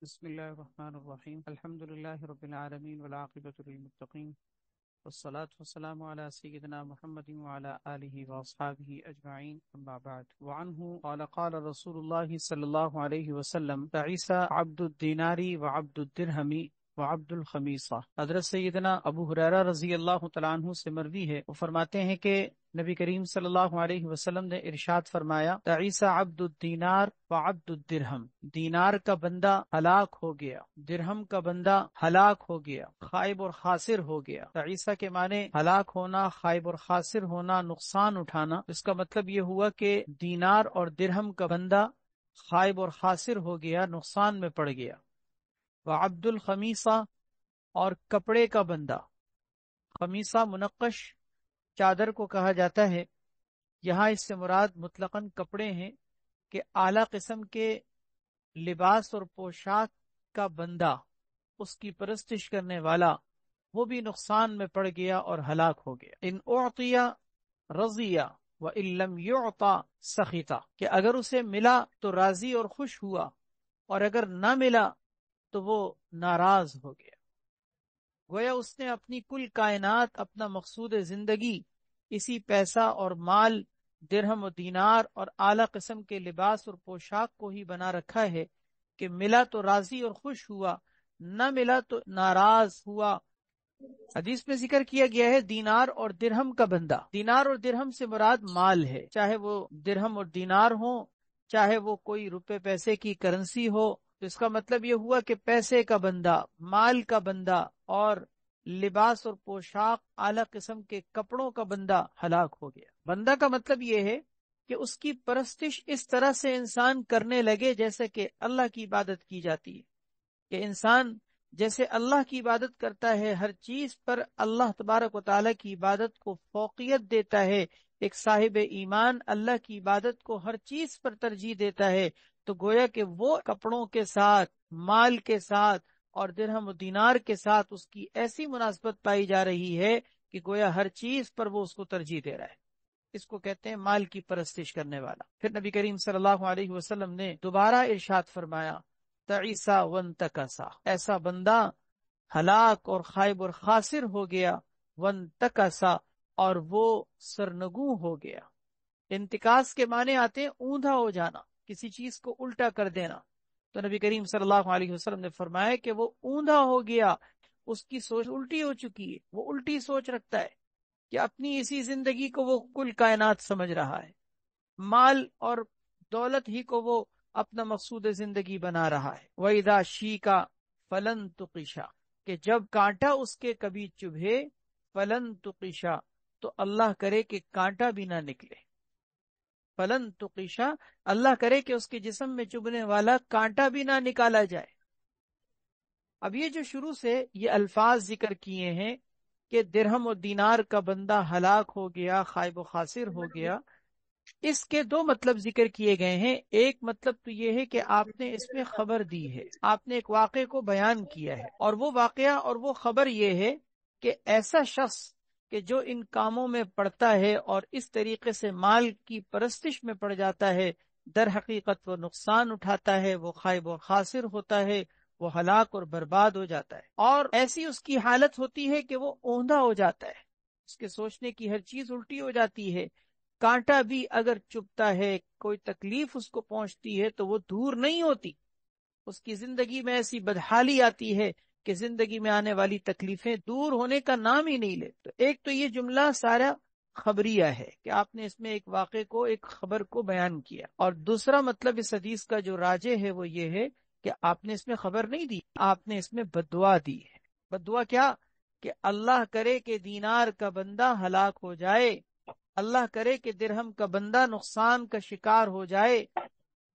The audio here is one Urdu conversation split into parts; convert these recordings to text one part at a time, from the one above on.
بسم الله الرحمن الرحيم الحمد لله رب العالمين والعاقبة للمتقين والصلاة والسلام على سيدنا محمد وعلى آله وأصحابه أجمعين أما بعد وعنه قال رسول الله صلى الله عليه وسلم تعيسى عبد الدينار وعبد الدرهم وعبد الخمیصہ۔ حضرت سیدنا ابو ہریرہ رضی اللہ تعالیٰ عنہ سے مروی ہے، وہ فرماتے ہیں کہ نبی کریم صلی اللہ علیہ وسلم نے ارشاد فرمایا تعیسى عبد الدینار وعبد الدرہم، دینار کا بندہ ہلاک ہو گیا، درہم کا بندہ ہلاک ہو گیا، خائب اور خاسر ہو گیا۔ تعیسہ کے معنی ہلاک ہونا، خائب اور خاسر ہونا، نقصان اٹھانا۔ اس کا مطلب یہ ہوا کہ دینار اور درہم کا بندہ خائب اور خاسر ہو گیا، نقصان میں پڑ گیا۔ وعبد الخمیصہ، اور کپڑے کا بندہ۔ خمیصہ منقش چادر کو کہا جاتا ہے، یہاں اس سے مراد مطلقاً کپڑے ہیں کہ اعلیٰ قسم کے لباس اور پوشاک کا بندہ، اس کی پرستش کرنے والا، وہ بھی نقصان میں پڑ گیا اور ہلاک ہو گیا۔ ان اعطی رضی وان لم یعطى سخط، کہ اگر اسے ملا تو راضی اور خوش ہوا، اور اگر نہ ملا تو وہ ناراض ہو گیا۔ گویا اس نے اپنی کل کائنات، اپنا مقصود زندگی اسی پیسہ اور مال، درہم و دینار اور اعلیٰ قسم کے لباس اور پوشاک کو ہی بنا رکھا ہے کہ ملا تو راضی اور خوش ہوا، نہ ملا تو ناراض ہوا۔ حدیث میں ذکر کیا گیا ہے دینار اور درہم کا بندہ۔ دینار اور درہم سے مراد مال ہے، چاہے وہ درہم اور دینار ہوں، چاہے وہ کوئی روپے پیسے کی کرنسی ہو۔ تو اس کا مطلب یہ ہوا کہ پیسے کا بندہ، مال کا بندہ اور لباس اور پوشاک، اعلیٰ قسم کے کپڑوں کا بندہ ہلاک ہو گیا۔ بندہ کا مطلب یہ ہے کہ اس کی پرستش اس طرح سے انسان کرنے لگے جیسے کہ اللہ کی عبادت کی جاتی ہے، کہ انسان جیسے اللہ کی عبادت کرتا ہے، ہر چیز پر اللہ تبارک و تعالیٰ کی عبادت کو فوقیت دیتا ہے۔ ایک صاحب ایمان اللہ کی عبادت کو ہر چیز پر ترجیح دیتا ہے، تو گویا کہ وہ کپڑوں کے ساتھ، مال کے ساتھ اور درہم و دینار کے ساتھ اس کی ایسی مناسبت پائی جا رہی ہے کہ گویا ہر چیز پر وہ اس کو ترجیح دے رہا ہے۔ اس کو کہتے ہیں مال کی پرستش کرنے والا۔ پھر نبی کریم صلی اللہ علیہ وسلم نے دوبارہ ارشاد فرمایا تعیسیٰ وانتکسا، ایسا بندہ ہلاک اور خائب اور خاسر ہو گیا، وانتکسا، اور وہ سرنگوں ہو گیا۔ انتکاس کے معنی آتے ہیں اوندھا ہو جانا، کسی چیز کو الٹا کر دینا۔ تو نبی کریم صلی اللہ علیہ وسلم نے فرمایا کہ وہ اوندھا ہو گیا، اس کی سوچ الٹی ہو چکی ہے، وہ الٹی سوچ رکھتا ہے کہ اپنی اسی زندگی کو وہ کل کائنات سمجھ رہا ہے، مال اور دولت ہی کو وہ اپنا مقصود زندگی بنا رہا ہے۔ وَإِذَا شِيكَ فَلَن تُقِشَ، کہ جب کانٹا اس کے کبھی چبھے، فَلَن تُقِشَ، تو اللہ کرے کہ کانٹا بھی نہ نکلے۔ فلن تقیشا، اللہ کرے کہ اس کے جسم میں چبھنے والا کانٹا بھی نہ نکالا جائے۔ اب یہ جو شروع سے یہ الفاظ ذکر کیے ہیں کہ درہم و دینار کا بندہ ہلاک ہو گیا، خائب و خاسر ہو گیا، اس کے دو مطلب ذکر کیے گئے ہیں۔ ایک مطلب تو یہ ہے کہ آپ نے اس میں خبر دی ہے، آپ نے ایک واقعے کو بیان کیا ہے، اور وہ واقعہ اور وہ خبر یہ ہے کہ ایسا شخص کہ جو ان کاموں میں پڑتا ہے اور اس طریقے سے مال کی پرستش میں پڑ جاتا ہے، در حقیقت وہ نقصان اٹھاتا ہے، وہ خائب اور خاسر ہوتا ہے، وہ ہلاک اور برباد ہو جاتا ہے۔ اور ایسی اس کی حالت ہوتی ہے کہ وہ اوندھا ہو جاتا ہے، اس کے سوچنے کی ہر چیز الٹی ہو جاتی ہے۔ کانٹا بھی اگر چبھتا ہے، کوئی تکلیف اس کو پہنچتی ہے تو وہ دور نہیں ہوتی، اس کی زندگی میں ایسی بدحالی آتی ہے کہ زندگی میں آنے والی تکلیفیں دور ہونے کا نام ہی نہیں لے۔ تو ایک تو یہ جملہ سارا خبریہ ہے کہ آپ نے اس میں ایک واقعے کو، ایک خبر کو بیان کیا، اور دوسرا مطلب اس حدیث کا جو راجح ہے وہ یہ ہے کہ آپ نے اس میں خبر نہیں دی، آپ نے اس میں بددعا دی ہے۔ بددعا کیا؟ کہ اللہ کرے کہ دینار کا بندہ ہلاک ہو جائے، اللہ کرے کہ درہم کا بندہ نقصان کا شکار ہو جائے،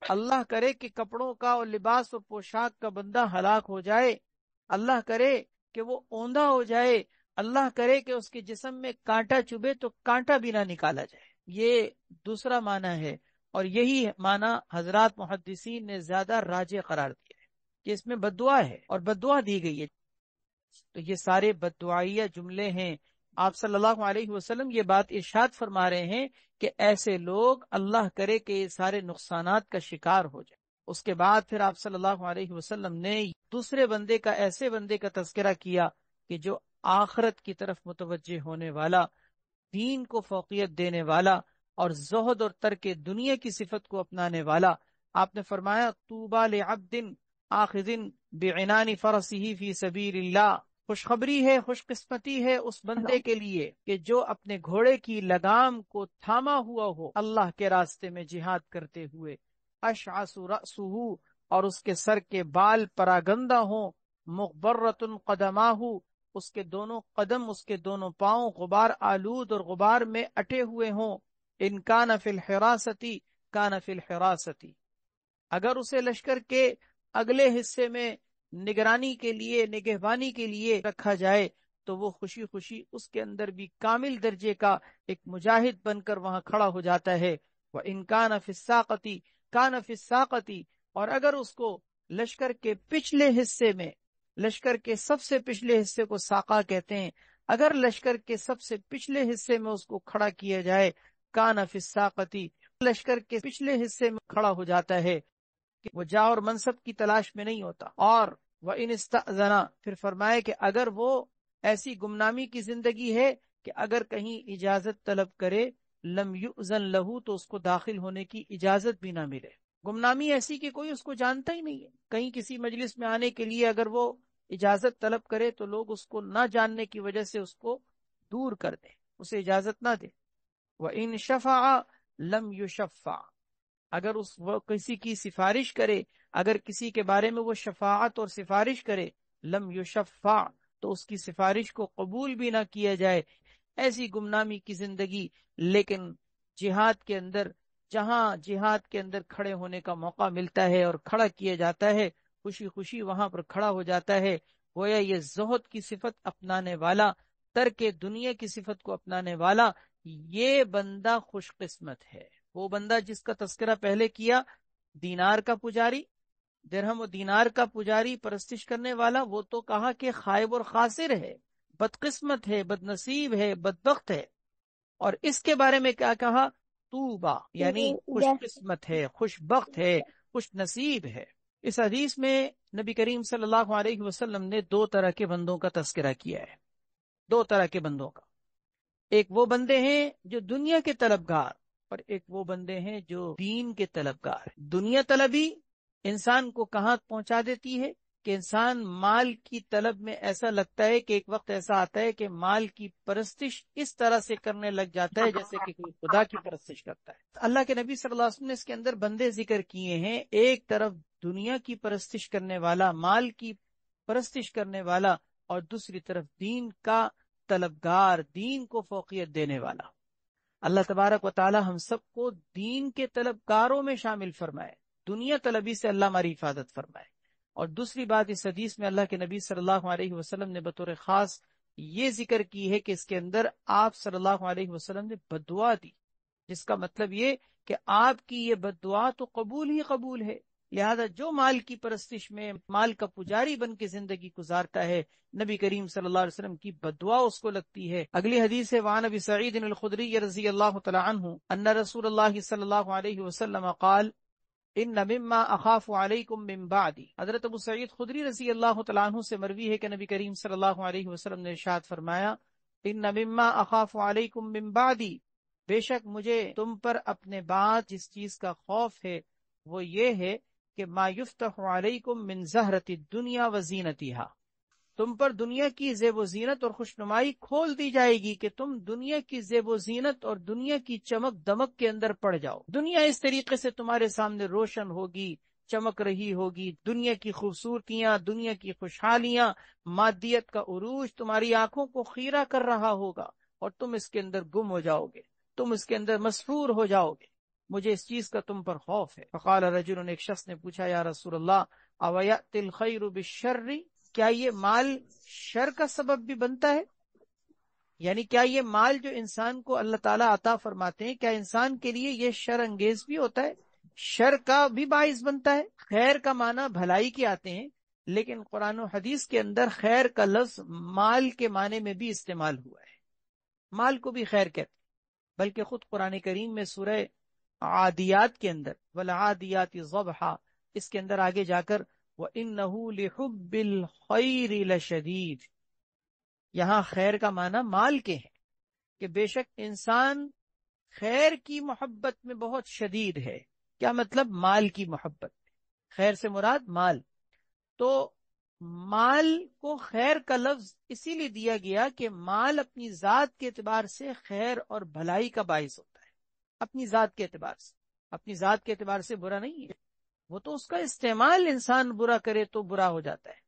اللہ کرے کہ کپڑوں کا اور لباس اور پوشاک کا بندہ ہلاک ہو جائے، اللہ کرے کہ وہ اوندھا ہو جائے، اللہ کرے کہ اس کے جسم میں کانٹا چبھے تو کانٹا بھی نہ نکالا جائے۔ یہ دوسرا معنی ہے، اور یہی معنی حضرات محدثین نے زیادہ راجح قرار دیا ہے کہ اس میں بددعا ہے اور بددعا دی گئی ہے۔ تو یہ سارے بددعائیہ جملے ہیں۔ آپ صلی اللہ علیہ وسلم یہ بات ارشاد فرما رہے ہیں کہ ایسے لوگ اللہ کرے کہ یہ سارے نقصانات کا شکار ہو جائیں۔ اس کے بعد پھر آپ صلی اللہ علیہ وسلم نے دوسرے بندے کا، ایسے بندے کا تذکرہ کیا کہ جو آخرت کی طرف متوجہ ہونے والا، دین کو فوقیت دینے والا اور زہد اور ترک دنیا کی صفت کو اپنانے والا. آپ نے فرمایا طوبی لعبد آخذ بعنان فرسہ فی سبیل اللہ، خوشخبری ہے، خوش قسمتی ہے اس بندے کے لیے کہ جو اپنے گھوڑے کی لگام کو تھاما ہوا ہو اللہ کے راستے میں جہاد کرتے ہوئے، اشعث رأسہ، اور اس کے سر کے بال پراگندہ ہوں، مغبرۃ قدماہ، اس کے دونوں قدم، اس کے دونوں پاؤں غبار آلود اور غبار میں اٹے ہوئے ہوں. ان کان فی الحراستی کان فی الحراستی، اگر اسے لشکر کے اگلے حصے میں نگرانی کے لیے، نگہبانی کے لیے رکھا جائے تو وہ خوشی خوشی اس کے اندر بھی کامل درجے کا ایک مجاہد بن کر وہاں کھڑا ہو جاتا ہے. وَإِن كَانَ فِي السَّاقَةِ كَانَ فِي السَّاقَةِ، اور اگر اس کو لشکر کے پچھلے حصے میں، لشکر کے سب سے پچھلے حصے کو ساقہ کہتے ہیں، اگر لشکر کے سب سے پچھلے حصے میں اس کو کھڑا کیا جائے، كَانَ فِي السَّاقَةِ، لشکر کے پچھلے حصے میں کھڑا ہو جاتا ہے کہ وہ جاہ اور منصب کی تلاش میں نہیں ہوتا. اور وَإِنِ اسْتَأْذَنَ، پھر فرمائے کہ اگر وہ ایسی گمنامی کی زندگی ہے کہ اگر کہیں اجازت طلب کرے، لم یؤذن لہ، تو اس کو داخل ہونے کی اجازت بھی نہ ملے. گمنامی ایسی کہ کوئی اس کو جانتا ہی نہیں ہے، کہیں کسی مجلس میں آنے کے لیے اگر وہ اجازت طلب کرے تو لوگ اس کو نہ جاننے کی وجہ سے اس کو دور کر دیں، اسے اجازت نہ دیں. وَإِنْ شَفَعَ لَمْ يُشَفَّعَ، اگر وہ کسی کی سفارش کرے، اگر کسی کے بارے میں وہ شفاعت اور سفارش کرے، لم یشفع، تو اس کی سفارش کو قبول بھی نہ کیا جائے. ایسی گمنامی کی زندگی، لیکن جہاد کے اندر، جہاں جہاد کے اندر کھڑے ہونے کا موقع ملتا ہے اور کھڑا کیا جاتا ہے، خوشی خوشی وہاں پر کھڑا ہو جاتا ہے. گویا یہ زہد کی صفت اپنانے والا، ترک دنیا کی صفت کو اپنانے والا، یہ بندہ خوش قسمت ہے. وہ بندہ جس کا تذکرہ پہلے کیا، دینار کا پجاری، درہم و دینار کا پجاری، پرستش کرنے والا، وہ تو کہا کہ خائب اور خاسر ہے، بدقسمت ہے، بد نصیب ہے، بدبخت ہے. اور اس کے بارے میں کیا کہا؟ طوبا، یعنی خوش قسمت ہے، خوش بخت ہے، خوش نصیب ہے. اس حدیث میں نبی کریم صلی اللہ علیہ وسلم نے دو طرح کے بندوں کا تذکرہ کیا ہے، دو طرح کے بندوں کا. ایک وہ بندے ہیں جو دنیا کے طلبگار، اور ایک وہ بندے ہیں جو دین کے طلبگار. دنیا طلبی انسان کو کہاں پہنچا دیتی ہے کہ انسان مال کی طلب میں ایسا لگتا ہے کہ ایک وقت ایسا آتا ہے کہ مال کی پرستش اس طرح سے کرنے لگ جاتا ہے جیسے کہ کوئی خدا کی پرستش کرتا ہے. اللہ کے نبی صلی اللہ علیہ وسلم نے اس کے اندر بندے ذکر کیے ہیں، ایک طرف دنیا کی پرستش کرنے والا، مال کی پرستش کرنے والا، اور دوسری طرف دین کا طلبگار، دین کو فوقیت دینے والا. اللہ تبارک و تعالی ہم سب کو دین کے طلبگاروں میں شامل فرمائے، دنیا طلبی سے اللہ ہماری حفاظت فرمائے. اور دوسری بات، اس حدیث میں اللہ کے نبی صلی اللہ علیہ وسلم نے بطور خاص یہ ذکر کی ہے کہ اس کے اندر آپ صلی اللہ علیہ وسلم نے بد دعا دی، جس کا مطلب یہ کہ آپ کی یہ بد دعا تو قبول ہی قبول ہے. لہذا جو مال کی پرستش میں، مال کا پجاری بن کے زندگی گزارتا ہے، نبی کریم صلی اللہ علیہ وسلم کی بد دعا اس کو لگتی ہے. اگلی حدیث ہے، وعن ابی سعید الخدری رضی اللہ تعالی عنہ ان رسول اللہ صلی اللہ علیہ وسلم قال ان مما اخاف علیکم من بعدی. حضرت ابو سعید خدری رضی اللہ تعالیٰ عنہ سے مروی ہے کہ نبی کریم صلی اللہ علیہ وسلم نے ارشاد فرمایا، ان مما اخاف علیکم من بعدی، بے شک مجھے تم پر اپنے بعد جس چیز کا خوف ہے وہ یہ ہے کہ ما یفتح علیکم من زہرۃ الدنیا وزینتہا، تم پر دنیا کی زیب و زینت اور خوشنمائی کھول دی جائے گی کہ تم دنیا کی زیب و زینت اور دنیا کی چمک دمک کے اندر پڑ جاؤ. دنیا اس طریقے سے تمہارے سامنے روشن ہوگی، چمک رہی ہوگی، دنیا کی خوبصورتیاں، دنیا کی خوشحالیاں، مادیت کا عروج تمہاری آنکھوں کو خیرہ کر رہا ہوگا، اور تم اس کے اندر گم ہو جاؤ گے، تم اس کے اندر مسحور ہو جاؤ گے. مجھے اس چیز کا تم پر خوف ہے. فقال رجل، ایک شخص نے پوچھا، یا رسول اللہ اویأتی الخیر بالشر، کیا یہ مال شر کا سبب بھی بنتا ہے؟ یعنی کیا یہ مال جو انسان کو اللہ تعالیٰ عطا فرماتے ہیں، کیا انسان کے لیے یہ شر انگیز بھی ہوتا ہے، شر کا بھی باعث بنتا ہے؟ خیر کا معنی بھلائی کے آتے ہیں، لیکن قرآن و حدیث کے اندر خیر کا لفظ مال کے معنی میں بھی استعمال ہوا ہے، مال کو بھی خیر کہتے ہیں. بلکہ خود قرآن کریم میں سورہ عادیات کے اندر، والعادیات ضبحا اس کے اندر آگے جا کر وَإِنَّهُ لِحُبِّ الْخَيْرِ لَشَدِيدٌ، یہاں خیر کا معنی مال کے ہے کہ بے شک انسان خیر کی محبت میں بہت شدید ہے۔ کیا مطلب؟ مال کی محبت، خیر سے مراد مال۔ تو مال کو خیر کا لفظ اسی لیے دیا گیا کہ مال اپنی ذات کے اعتبار سے خیر اور بھلائی کا باعث ہوتا ہے، اپنی ذات کے اعتبار سے، اپنی ذات کے اعتبار سے برا نہیں ہے، وہ تو اس کا استعمال انسان برا کرے تو برا ہو جاتا ہے۔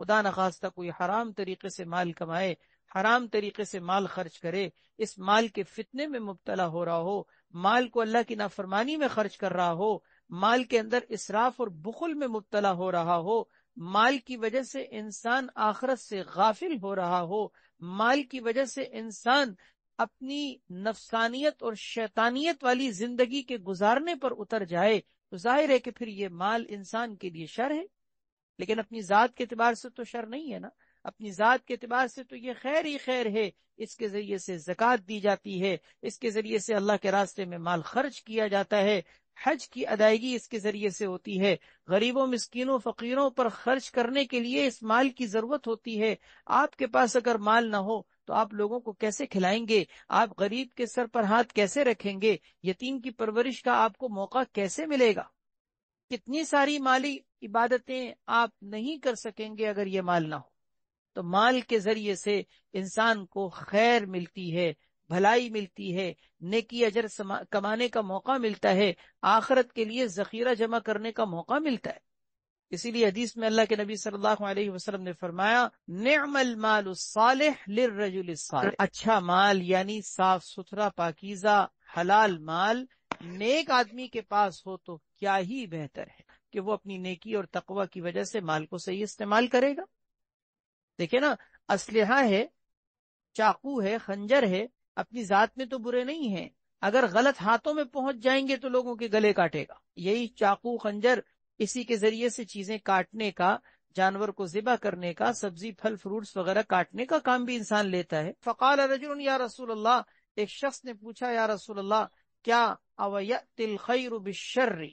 خدا نخواستہ کوئی حرام طریقے سے مال کمائے، حرام طریقے سے مال خرچ کرے، اس مال کے فتنے میں مبتلا ہو رہا ہو، مال کو اللہ کی نافرمانی میں خرچ کر رہا ہو، مال کے اندر اسراف اور بخل میں مبتلا ہو رہا ہو، مال کی وجہ سے انسان آخرت سے غافل ہو رہا ہو، مال کی وجہ سے انسان اپنی نفسانیت اور شیطانیت والی زندگی کے گزارنے پر اتر جائے، تو ظاہر ہے کہ پھر یہ مال انسان کے لیے شر ہے۔ لیکن اپنی ذات کے اعتبار سے تو شر نہیں ہے نا، اپنی ذات کے اعتبار سے تو یہ خیر ہی خیر ہے۔ اس کے ذریعے سے زکوٰۃ دی جاتی ہے، اس کے ذریعے سے اللہ کے راستے میں مال خرچ کیا جاتا ہے، حج کی ادائیگی اس کے ذریعے سے ہوتی ہے، غریبوں مسکینوں فقیروں پر خرچ کرنے کے لیے اس مال کی ضرورت ہوتی ہے۔ آپ کے پاس اگر مال نہ ہو تو آپ لوگوں کو کیسے کھلائیں گے؟ آپ غریب کے سر پر ہاتھ کیسے رکھیں گے؟ یتیم کی پرورش کا آپ کو موقع کیسے ملے گا؟ کتنی ساری مالی عبادتیں آپ نہیں کر سکیں گے اگر یہ مال نہ ہو۔ تو مال کے ذریعے سے انسان کو خیر ملتی ہے، بھلائی ملتی ہے، نیکی اجر کمانے کا موقع ملتا ہے، آخرت کے لیے ذخیرہ جمع کرنے کا موقع ملتا ہے۔ اسی لیے حدیث میں اللہ کے نبی صلی اللہ علیہ وسلم نے فرمایا نعم المال الصالح للرجل الصالح، اچھا مال یعنی صاف ستھرا پاکیزہ حلال مال نیک آدمی کے پاس ہو تو کیا ہی بہتر ہے کہ وہ اپنی نیکی اور تقوی کی وجہ سے مال کو صحیح استعمال کرے گا۔ دیکھیں نا، اسلحہ ہے، چاقو ہے، خنجر ہے، اپنی ذات میں تو برے نہیں ہیں، اگر غلط ہاتھوں میں پہنچ جائیں گے تو لوگوں کے گلے کاٹے گا۔ یہی چاقو خنجر اسی کے ذریعے سے چیزیں کاٹنے کا، جانور کو ذبح کرنے کا، سبزی پھل فروٹس وغیرہ کاٹنے کا کام بھی انسان لیتا ہے۔ فقال رجل یا رسول اللہ، ایک شخص نے پوچھا یا رسول اللہ کیا اویأتی الخیر بالشر،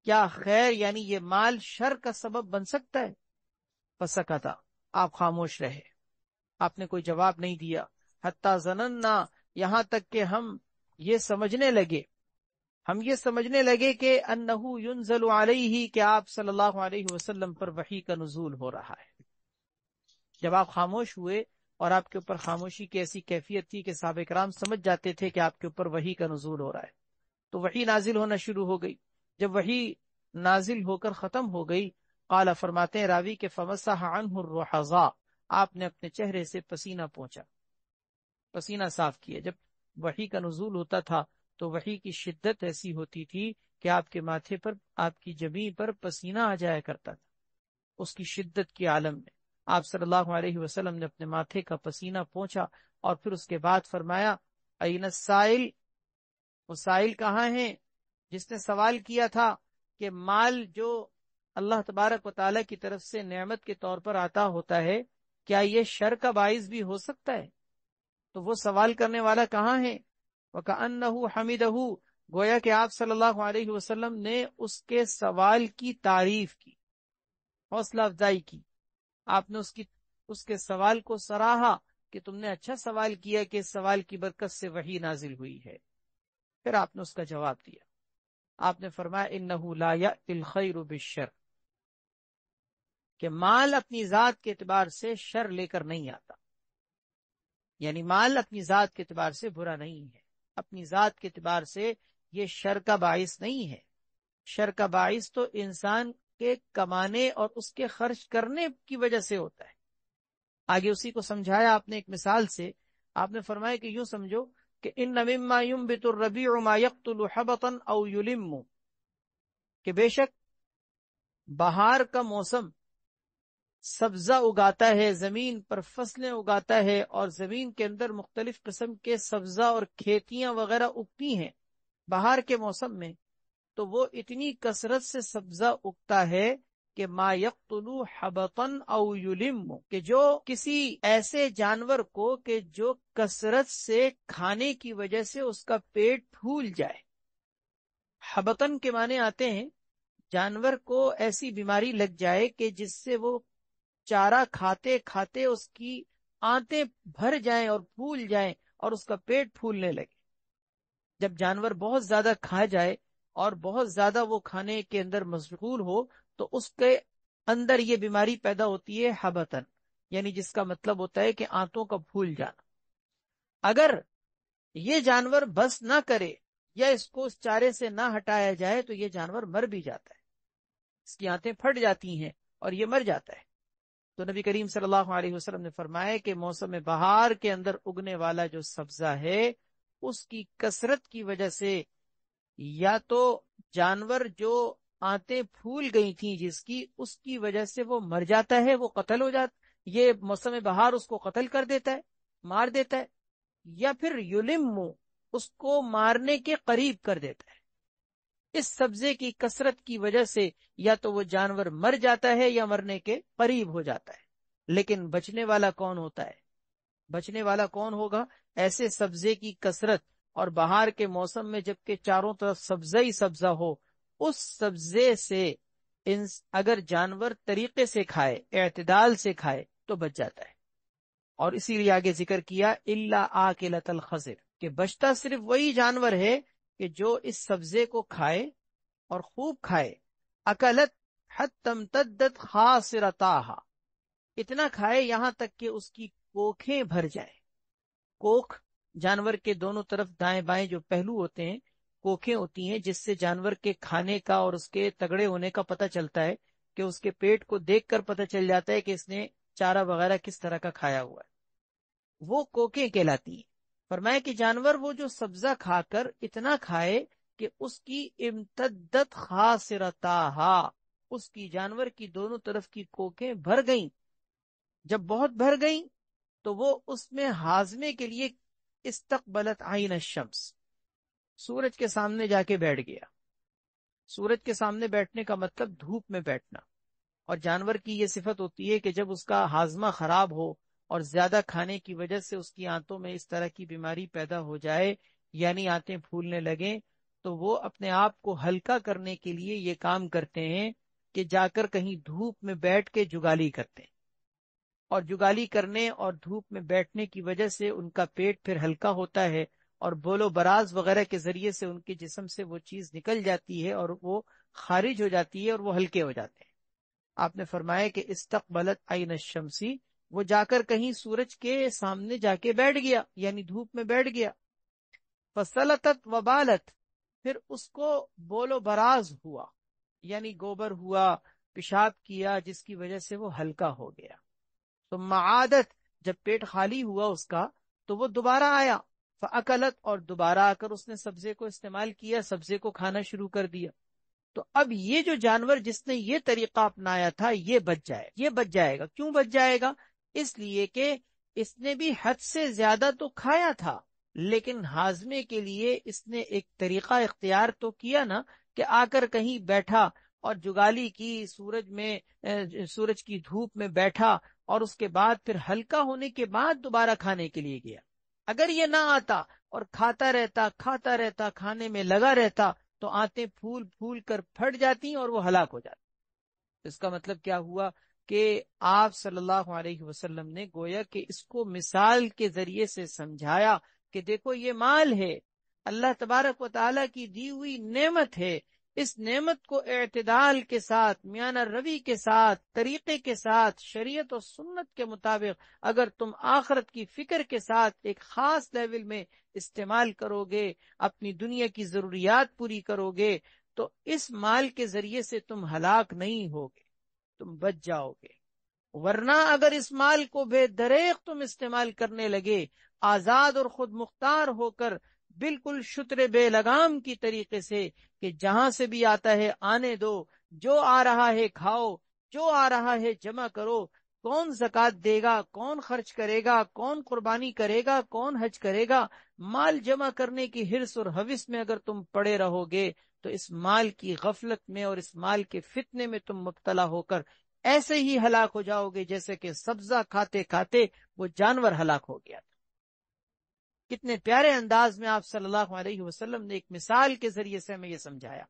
کیا خیر یعنی یہ مال شر کا سبب بن سکتا ہے؟ فسکتا، آپ خاموش رہے، آپ نے کوئی جواب نہیں دیا۔ حتی ظننا، یہاں تک کہ ہم یہ سمجھنے لگے کہ انہو ینزل علیہ، کہ آپ صلی اللہ علیہ وسلم پر وحی کا نزول ہو رہا ہے۔ جب آپ خاموش ہوئے اور آپ کے اوپر خاموشی کی ایسی کیفیت تھی کہ صحابہ کرام سمجھ جاتے تھے کہ آپ کے اوپر وحی کا نزول ہو رہا ہے، تو وحی نازل ہونا شروع ہو گئی۔ جب وحی نازل ہو کر ختم ہو گئی، قال، فرماتے ہیں راوی کہ فمسح عنہ الرحضاء، آپ نے اپنے چہرے سے پسینہ پونچھا، پسینہ صاف کیا۔ جب وحی کا نزول ہوتا تھا تو وحی کی شدت ایسی ہوتی تھی کہ آپ کے ماتھے پر، آپ کی جبین پر پسینہ آ جایا کرتا تھا۔ اس کی شدت کی عالم میں آپ صلی اللہ علیہ وسلم نے اپنے ماتھے کا پسینہ پونچھا، اور پھر اس کے بعد فرمایا این السائل، وہ سائل کہاں ہیں جس نے سوال کیا تھا کہ مال جو اللہ تبارک و تعالیٰ کی طرف سے نعمت کے طور پر آتا ہوتا ہے کیا یہ شر کا باعث بھی ہو سکتا ہے؟ تو وہ سوال کرنے والا کہاں ہے؟ وَكَأَنَّهُ حَمِدَهُ، گویا کہ آپ صلی اللہ علیہ وسلم نے اس کے سوال کی تعریف کی، حوصلہ افزائی کی، آپ نے اس کے سوال کو سراہا کہ تم نے اچھا سوال کیا کہ اس سوال کی برکت سے وحی نازل ہوئی ہے۔ پھر آپ نے اس کا جواب دیا، آپ نے فرمایا انہ لا یأتی الخیر بالشر، کہ مال اپنی ذات کے اعتبار سے شر لے کر نہیں آتا، یعنی مال اپنی ذات کے اعتبار سے برا نہیں ہے، اپنی ذات کے اعتبار سے یہ شر کا باعث نہیں ہے۔ شر کا باعث تو انسان کے کمانے اور اس کے خرچ کرنے کی وجہ سے ہوتا ہے۔ آگے اسی کو سمجھایا آپ نے ایک مثال سے، آپ نے فرمایا کہ یوں سمجھو کہ ان مما ينبت الربيع ما يقتل حبطا او يلم، کہ بے شک بہار کا موسم سبزہ اگاتا ہے، زمین پر فصلیں اگاتا ہے، اور زمین کے اندر مختلف قسم کے سبزہ اور کھیتیاں وغیرہ اگتی ہیں بہار کے موسم میں، تو وہ اتنی کثرت سے سبزہ اگتا ہے کہ ما یقتل حبطا او یلم، کہ جو کسی ایسے جانور کو کہ جو کثرت سے کھانے کی وجہ سے اس کا پیٹ پھول جائے۔ حبطن کے معنی آتے ہیں جانور کو ایسی بیماری لگ جائے کہ جس سے وہ چارہ کھاتے کھاتے اس کی آنتیں بھر جائیں اور پھول جائیں اور اس کا پیٹ پھولنے لگے. جب جانور بہت زیادہ کھا جائے اور بہت زیادہ وہ کھانے کے اندر مشغول ہو تو اس کے اندر یہ بیماری پیدا ہوتی ہے حبتن، یعنی جس کا مطلب ہوتا ہے کہ آنتوں کا پھول جانا. اگر یہ جانور بس نہ کرے یا اس کو اس چارے سے نہ ہٹایا جائے تو یہ جانور مر بھی جاتا ہے، اس کی آنتیں پھٹ جاتی ہیں اور یہ مر جاتا ہے. تو نبی کریم صلی اللہ علیہ وسلم نے فرمایا کہ موسم بہار کے اندر اگنے والا جو سبزہ ہے اس کی کثرت کی وجہ سے یا تو جانور جو آنتیں پھول گئی تھیں جس کی، اس کی وجہ سے وہ مر جاتا ہے، وہ قتل ہو جاتا، یہ موسم بہار اس کو قتل کر دیتا ہے، مار دیتا ہے، یا پھر یلم، اس کو مارنے کے قریب کر دیتا ہے. اس سبزے کی کثرت کی وجہ سے یا تو وہ جانور مر جاتا ہے یا مرنے کے قریب ہو جاتا ہے. لیکن بچنے والا کون ہوتا ہے؟ بچنے والا کون ہوگا؟ ایسے سبزے کی کثرت اور بہار کے موسم میں جبکہ چاروں طرف سبزہ ہی سبزہ ہو، اس سبزے سے اگر جانور طریقے سے کھائے، اعتدال سے کھائے تو بچ جاتا ہے. اور اسی لیے آگے ذکر کیا الا آکلۃ الخضر، کہ بچتا صرف وہی جانور ہے کہ جو اس سبزے کو کھائے اور خوب کھائے. اکلت حتی امتدت خاصرتاہا، اتنا کھائے یہاں تک کہ اس کی کوکھیں بھر جائیں. کوکھ جانور کے دونوں طرف دائیں بائیں جو پہلو ہوتے ہیں، کوکھیں ہوتی ہیں جس سے جانور کے کھانے کا اور اس کے تگڑے ہونے کا پتہ چلتا ہے، کہ اس کے پیٹ کو دیکھ کر پتہ چل جاتا ہے کہ اس نے چارہ وغیرہ کس طرح کا کھایا ہوا ہے. وہ کوکیں کہلاتی ہیں. فرمایا کہ جانور وہ جو سبزہ کھا کر اتنا کھائے کہ اس کی امتدت خاصرتاہا، اس کی جانور کی دونوں طرف کی کوکیں بھر گئیں. جب بہت بھر گئیں تو وہ اس میں ہاضمے کے لیے استقبلت عین الشمس، سورج کے سامنے جا کے بیٹھ گیا. سورج کے سامنے بیٹھنے کا مطلب دھوپ میں بیٹھنا. اور جانور کی یہ صفت ہوتی ہے کہ جب اس کا ہاضمہ خراب ہو اور زیادہ کھانے کی وجہ سے اس کی آنتوں میں اس طرح کی بیماری پیدا ہو جائے، یعنی آنتیں پھولنے لگیں، تو وہ اپنے آپ کو ہلکا کرنے کے لیے یہ کام کرتے ہیں کہ جا کر کہیں دھوپ میں بیٹھ کے جگالی کرتے ہیں. اور جگالی کرنے اور دھوپ میں بیٹھنے کی وجہ سے ان کا پیٹ پھر ہلکا ہوتا ہے اور بول و براز وغیرہ کے ذریعے سے ان کے جسم سے وہ چیز نکل جاتی ہے اور وہ خارج ہو جاتی ہے اور وہ ہلکے ہو جاتے ہیں. آپ نے فرمایا کہ استقبلت عین الشمسی، وہ جا کر کہیں سورج کے سامنے جا کے بیٹھ گیا، یعنی دھوپ میں بیٹھ گیا. فسلطت وبالت، پھر اس کو بول و براز ہوا، یعنی گوبر ہوا، پیشاب کیا، جس کی وجہ سے وہ ہلکا ہو گیا. ثم عادت، جب پیٹ خالی ہوا اس کا تو وہ دوبارہ آیا. فاکلت، اور دوبارہ آ کر اس نے سبزے کو استعمال کیا، سبزے کو کھانا شروع کر دیا. تو اب یہ جو جانور جس نے یہ طریقہ اپنایا تھا یہ بچ جائے گا. کیوں بچ جائے گا؟ اس لیے کہ اس نے بھی حد سے زیادہ تو کھایا تھا، لیکن ہاضمے کے لیے اس نے ایک طریقہ اختیار تو کیا نا، کہ آ کر کہیں بیٹھا اور جگالی کی، سورج کی دھوپ میں بیٹھا اور اس کے بعد پھر ہلکا ہونے کے بعد دوبارہ کھانے کے لیے گیا. اگر یہ نہ آتا اور کھاتا رہتا کھانے میں لگا رہتا تو آنتیں پھول پھول کر پھٹ جاتی اور وہ ہلاک ہو جاتا. اس کا مطلب کیا ہوا کہ آپ صلی اللہ علیہ وسلم نے گویا کہ اس کو مثال کے ذریعے سے سمجھایا کہ دیکھو یہ مال ہے، اللہ تبارک و تعالیٰ کی دی ہوئی نعمت ہے. اس نعمت کو اعتدال کے ساتھ، میانہ روی کے ساتھ، طریقے کے ساتھ، شریعت و سنت کے مطابق اگر تم آخرت کی فکر کے ساتھ ایک خاص لیول میں استعمال کرو گے، اپنی دنیا کی ضروریات پوری کرو گے، تو اس مال کے ذریعے سے تم ہلاک نہیں ہوگے، تم بچ جاؤ گے. ورنہ اگر اس مال کو بے دریغ تم استعمال کرنے لگے، آزاد اور خود مختار ہو کر، بالکل شتر بے لگام کی طریقے سے کہ جہاں سے بھی آتا ہے آنے دو، جو آ رہا ہے کھاؤ، جو آ رہا ہے جمع کرو، کون زکوٰۃ دے گا، کون خرچ کرے گا، کون قربانی کرے گا، کون حج کرے گا، مال جمع کرنے کی حرص اور ہوس میں اگر تم پڑے رہو گے تو اس مال کی غفلت میں اور اس مال کے فتنے میں تم مبتلا ہو کر ایسے ہی ہلاک ہو جاؤ گے جیسے کہ سبزہ کھاتے کھاتے وہ جانور ہلاک ہو گیا تھا. کتنے پیارے انداز میں آپ صلی اللہ علیہ وسلم نے ایک مثال کے ذریعے سے ہمیں یہ سمجھایا.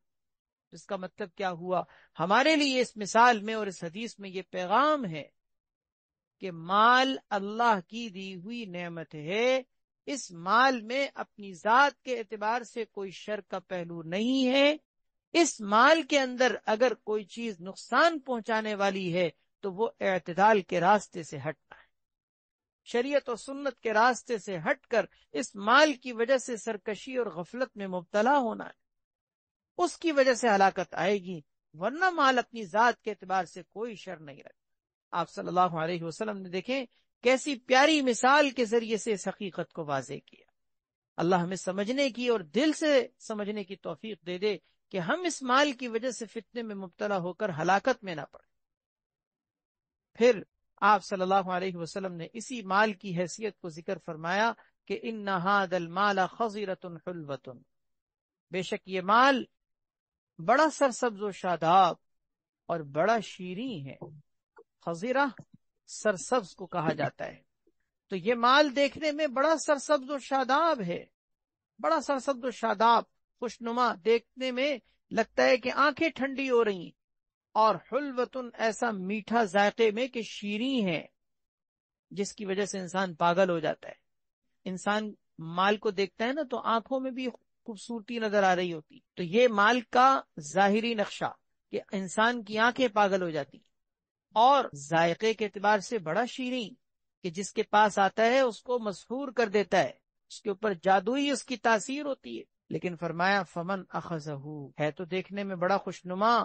اس کا مطلب کیا ہوا؟ ہمارے لیے اس مثال میں اور اس حدیث میں یہ پیغام ہے کہ مال اللہ کی دی ہوئی نعمت ہے، اس مال میں اپنی ذات کے اعتبار سے کوئی شر کا پہلو نہیں ہے، اس مال کے اندر اگر کوئی چیز نقصان پہنچانے والی ہے تو وہ اعتدال کے راستے سے ہٹنا ہے، شریعت و سنت کے راستے سے ہٹ کر اس مال کی وجہ سے سرکشی اور غفلت میں مبتلا ہونا ہے، اس کی وجہ سے ہلاکت آئے گی، ورنہ مال اپنی ذات کے اعتبار سے کوئی شر نہیں رکھتا۔ آپ صلی اللہ علیہ وسلم نے دیکھیں کیسی پیاری مثال کے ذریعے سے اس حقیقت کو واضح کیا۔ اللہ ہمیں سمجھنے کی اور دل سے سمجھنے کی توفیق دے دے کہ ہم اس مال کی وجہ سے فتنے میں مبتلا ہو کر ہلاکت میں نہ پڑیں۔ پھر آپ صلی اللہ علیہ وسلم نے اسی مال کی حیثیت کو ذکر فرمایا کہ ان ھذا المال خضرۃ حلوۃ، بے شک یہ مال بڑا سرسبز و شاداب اور بڑا شیریں ہے۔ خضرہ سرسبز کو کہا جاتا ہے، تو یہ مال دیکھنے میں بڑا سرسبز و شاداب ہے، بڑا سرسبز و شاداب خوشنما، دیکھنے میں لگتا ہے کہ آنکھیں ٹھنڈی ہو رہی ہیں، اور حلوتن ایسا میٹھا ذائقے میں کہ شیریں ہے، جس کی وجہ سے انسان پاگل ہو جاتا ہے۔ انسان مال کو دیکھتا ہے نا تو آنکھوں میں بھی خوبصورتی نظر آ رہی ہوتی، تو یہ مال کا ظاہری نقشہ کہ انسان کی آنکھیں پاگل ہو جاتی، اور ذائقے کے اعتبار سے بڑا شیریں کہ جس کے پاس آتا ہے اس کو مسحور کر دیتا ہے، اس کے اوپر جادوئی اس کی تاثیر ہوتی ہے۔ لیکن فرمایا فمن اخذہ، ہے تو دیکھنے میں بڑا خوشنما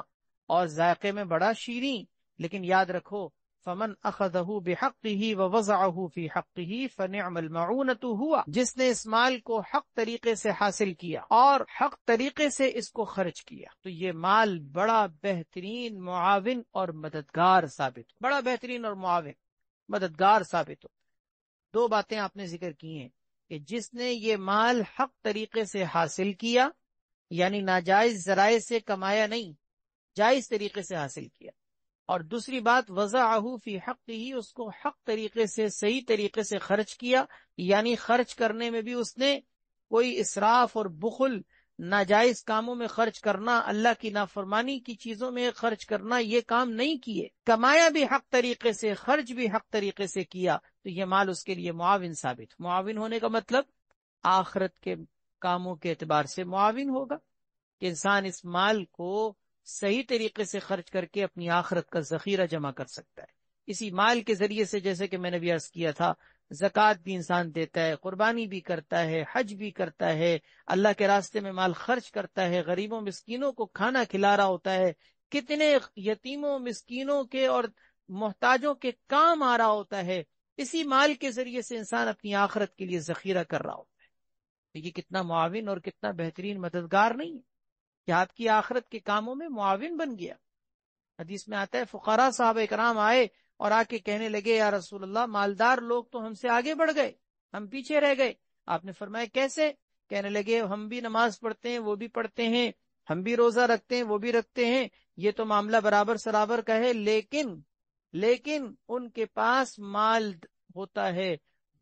اور ذائقے میں بڑا شیریں، لیکن یاد رکھو فمن اخذہ بحقہ ووضعہ فی حقہ فنعم المعونۃ ہوا، جس نے اس مال کو حق طریقے سے حاصل کیا اور حق طریقے سے اس کو خرچ کیا تو یہ مال بڑا بہترین معاون اور مددگار ثابت ہو، بڑا بہترین اور معاون مددگار ثابت ہو۔ دو باتیں آپ نے ذکر کی ہیں کہ جس نے یہ مال حق طریقے سے حاصل کیا، یعنی ناجائز ذرائع سے کمایا نہیں، جائز طریقے سے حاصل کیا، اور دوسری بات وضعہ فی حقہ، اس کو حق طریقے سے صحیح طریقے سے خرچ کیا، یعنی خرچ کرنے میں بھی اس نے کوئی اسراف اور بخل، ناجائز کاموں میں خرچ کرنا، اللہ کی نافرمانی کی چیزوں میں خرچ کرنا، یہ کام نہیں کیے، کمایا بھی حق طریقے سے، خرچ بھی حق طریقے سے کیا، تو یہ مال اس کے لیے معاون ثابت۔ معاون ہونے کا مطلب آخرت کے کاموں کے اعتبار سے معاون ہوگا کہ انسان اس مال کو صحیح طریقے سے خرچ کر کے اپنی آخرت کا ذخیرہ جمع کر سکتا ہے۔ اسی مال کے ذریعے سے، جیسے کہ میں نے بھی عرض کیا تھا، زکوٰۃ بھی انسان دیتا ہے، قربانی بھی کرتا ہے، حج بھی کرتا ہے، اللہ کے راستے میں مال خرچ کرتا ہے، غریبوں مسکینوں کو کھانا کھلا رہا ہوتا ہے، کتنے یتیموں مسکینوں کے اور محتاجوں کے کام آ رہا ہوتا ہے، اسی مال کے ذریعے سے انسان اپنی آخرت کے لیے ذخیرہ کر رہا ہوتا ہے۔ تو یہ کتنا معاون اور کتنا بہترین مددگار نہیں ہے کہ آپ کی آخرت کے کاموں میں معاون بن گیا۔ حدیث میں آتا ہے فقراء صحابہ کرام آئے اور آ کے کہنے لگے یا رسول اللہ، مالدار لوگ تو ہم سے آگے بڑھ گئے، ہم پیچھے رہ گئے۔ آپ نے فرمایا کیسے؟ کہنے لگے ہم بھی نماز پڑھتے ہیں، وہ بھی پڑھتے ہیں، ہم بھی روزہ رکھتے ہیں، وہ بھی رکھتے ہیں، یہ تو معاملہ برابر سرابر کا ہے، لیکن ان کے پاس مال ہوتا ہے،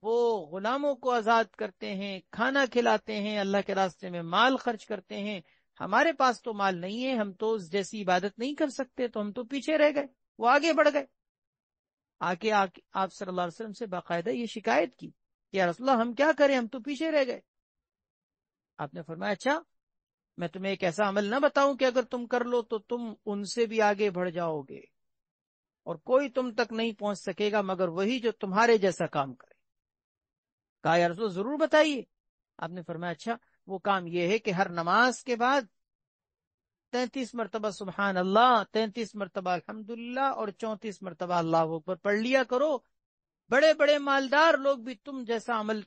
وہ غلاموں کو آزاد کرتے ہیں، کھانا کھلاتے ہیں، اللہ کے راستے میں مال خرچ کرتے ہیں، ہمارے پاس تو مال نہیں ہے، ہم تو اس جیسی عبادت نہیں کر سکتے، تو ہم تو پیچھے رہ گئے۔ وہ آگے بڑھ گئے، آگے آپ صلی اللہ علیہ وسلم سے باقاعدہ یہ شکایت کی کہ یا رسول اللہ ہم کیا کریں، ہم تو پیچھے رہ گئے۔ آپ نے فرمایا اچھا میں تمہیں ایک ایسا عمل نہ بتاؤں کہ اگر تم کر لو تو تم ان سے بھی آگے بڑھ جاؤ گے اور کوئی تم تک نہیں پہنچ سکے گا مگر وہی جو تمہارے جیسا کام کرے۔ کہا یا رسول اللہ ضرور بتائیے۔ آپ نے فرمایا اچھا وہ کام یہ ہے کہ ہر نماز کے بعد 33 مرتبہ سبحان اللہ، 33 مرتبہ الحمدللہ اور 34 مرتبہ اللہ اکبر پڑھ لیا کرو۔ بڑے بڑے مالدار لوگ بھی تم جیسا عمل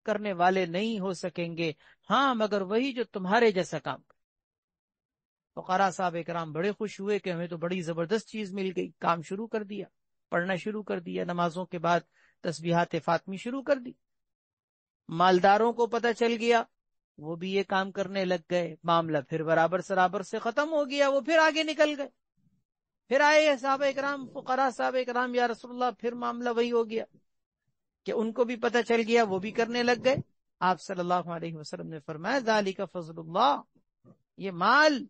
کرنے والے نہیں ہو سکیں گے، ہاں مگر وہی جو تمہارے جیسا کام کرے۔ فقراء صاحب کرام بڑے خوش ہوئے کہ ہمیں تو بڑی زبردست چیز مل گئی، کام شروع کر دیا، پڑھنا شروع کر دیا، نمازوں کے بعد تسبیحات فاطمی شروع کر دی۔ مالداروں کو پتہ چل گیا، وہ بھی یہ کام کرنے لگ گئے، معاملہ پھر برابر سرابر سے ختم ہو گیا، وہ پھر آگے نکل گئے، پھر آئے صحابہ کرام، فقراء صحابہ کرام، یا رسول اللہ پھر معاملہ وہی ہو گیا کہ ان کو بھی پتہ چل گیا، وہ بھی کرنے لگ گئے۔ آپ صلی اللہ علیہ وسلم نے فرمایا ذالک فضل اللہ، یہ مال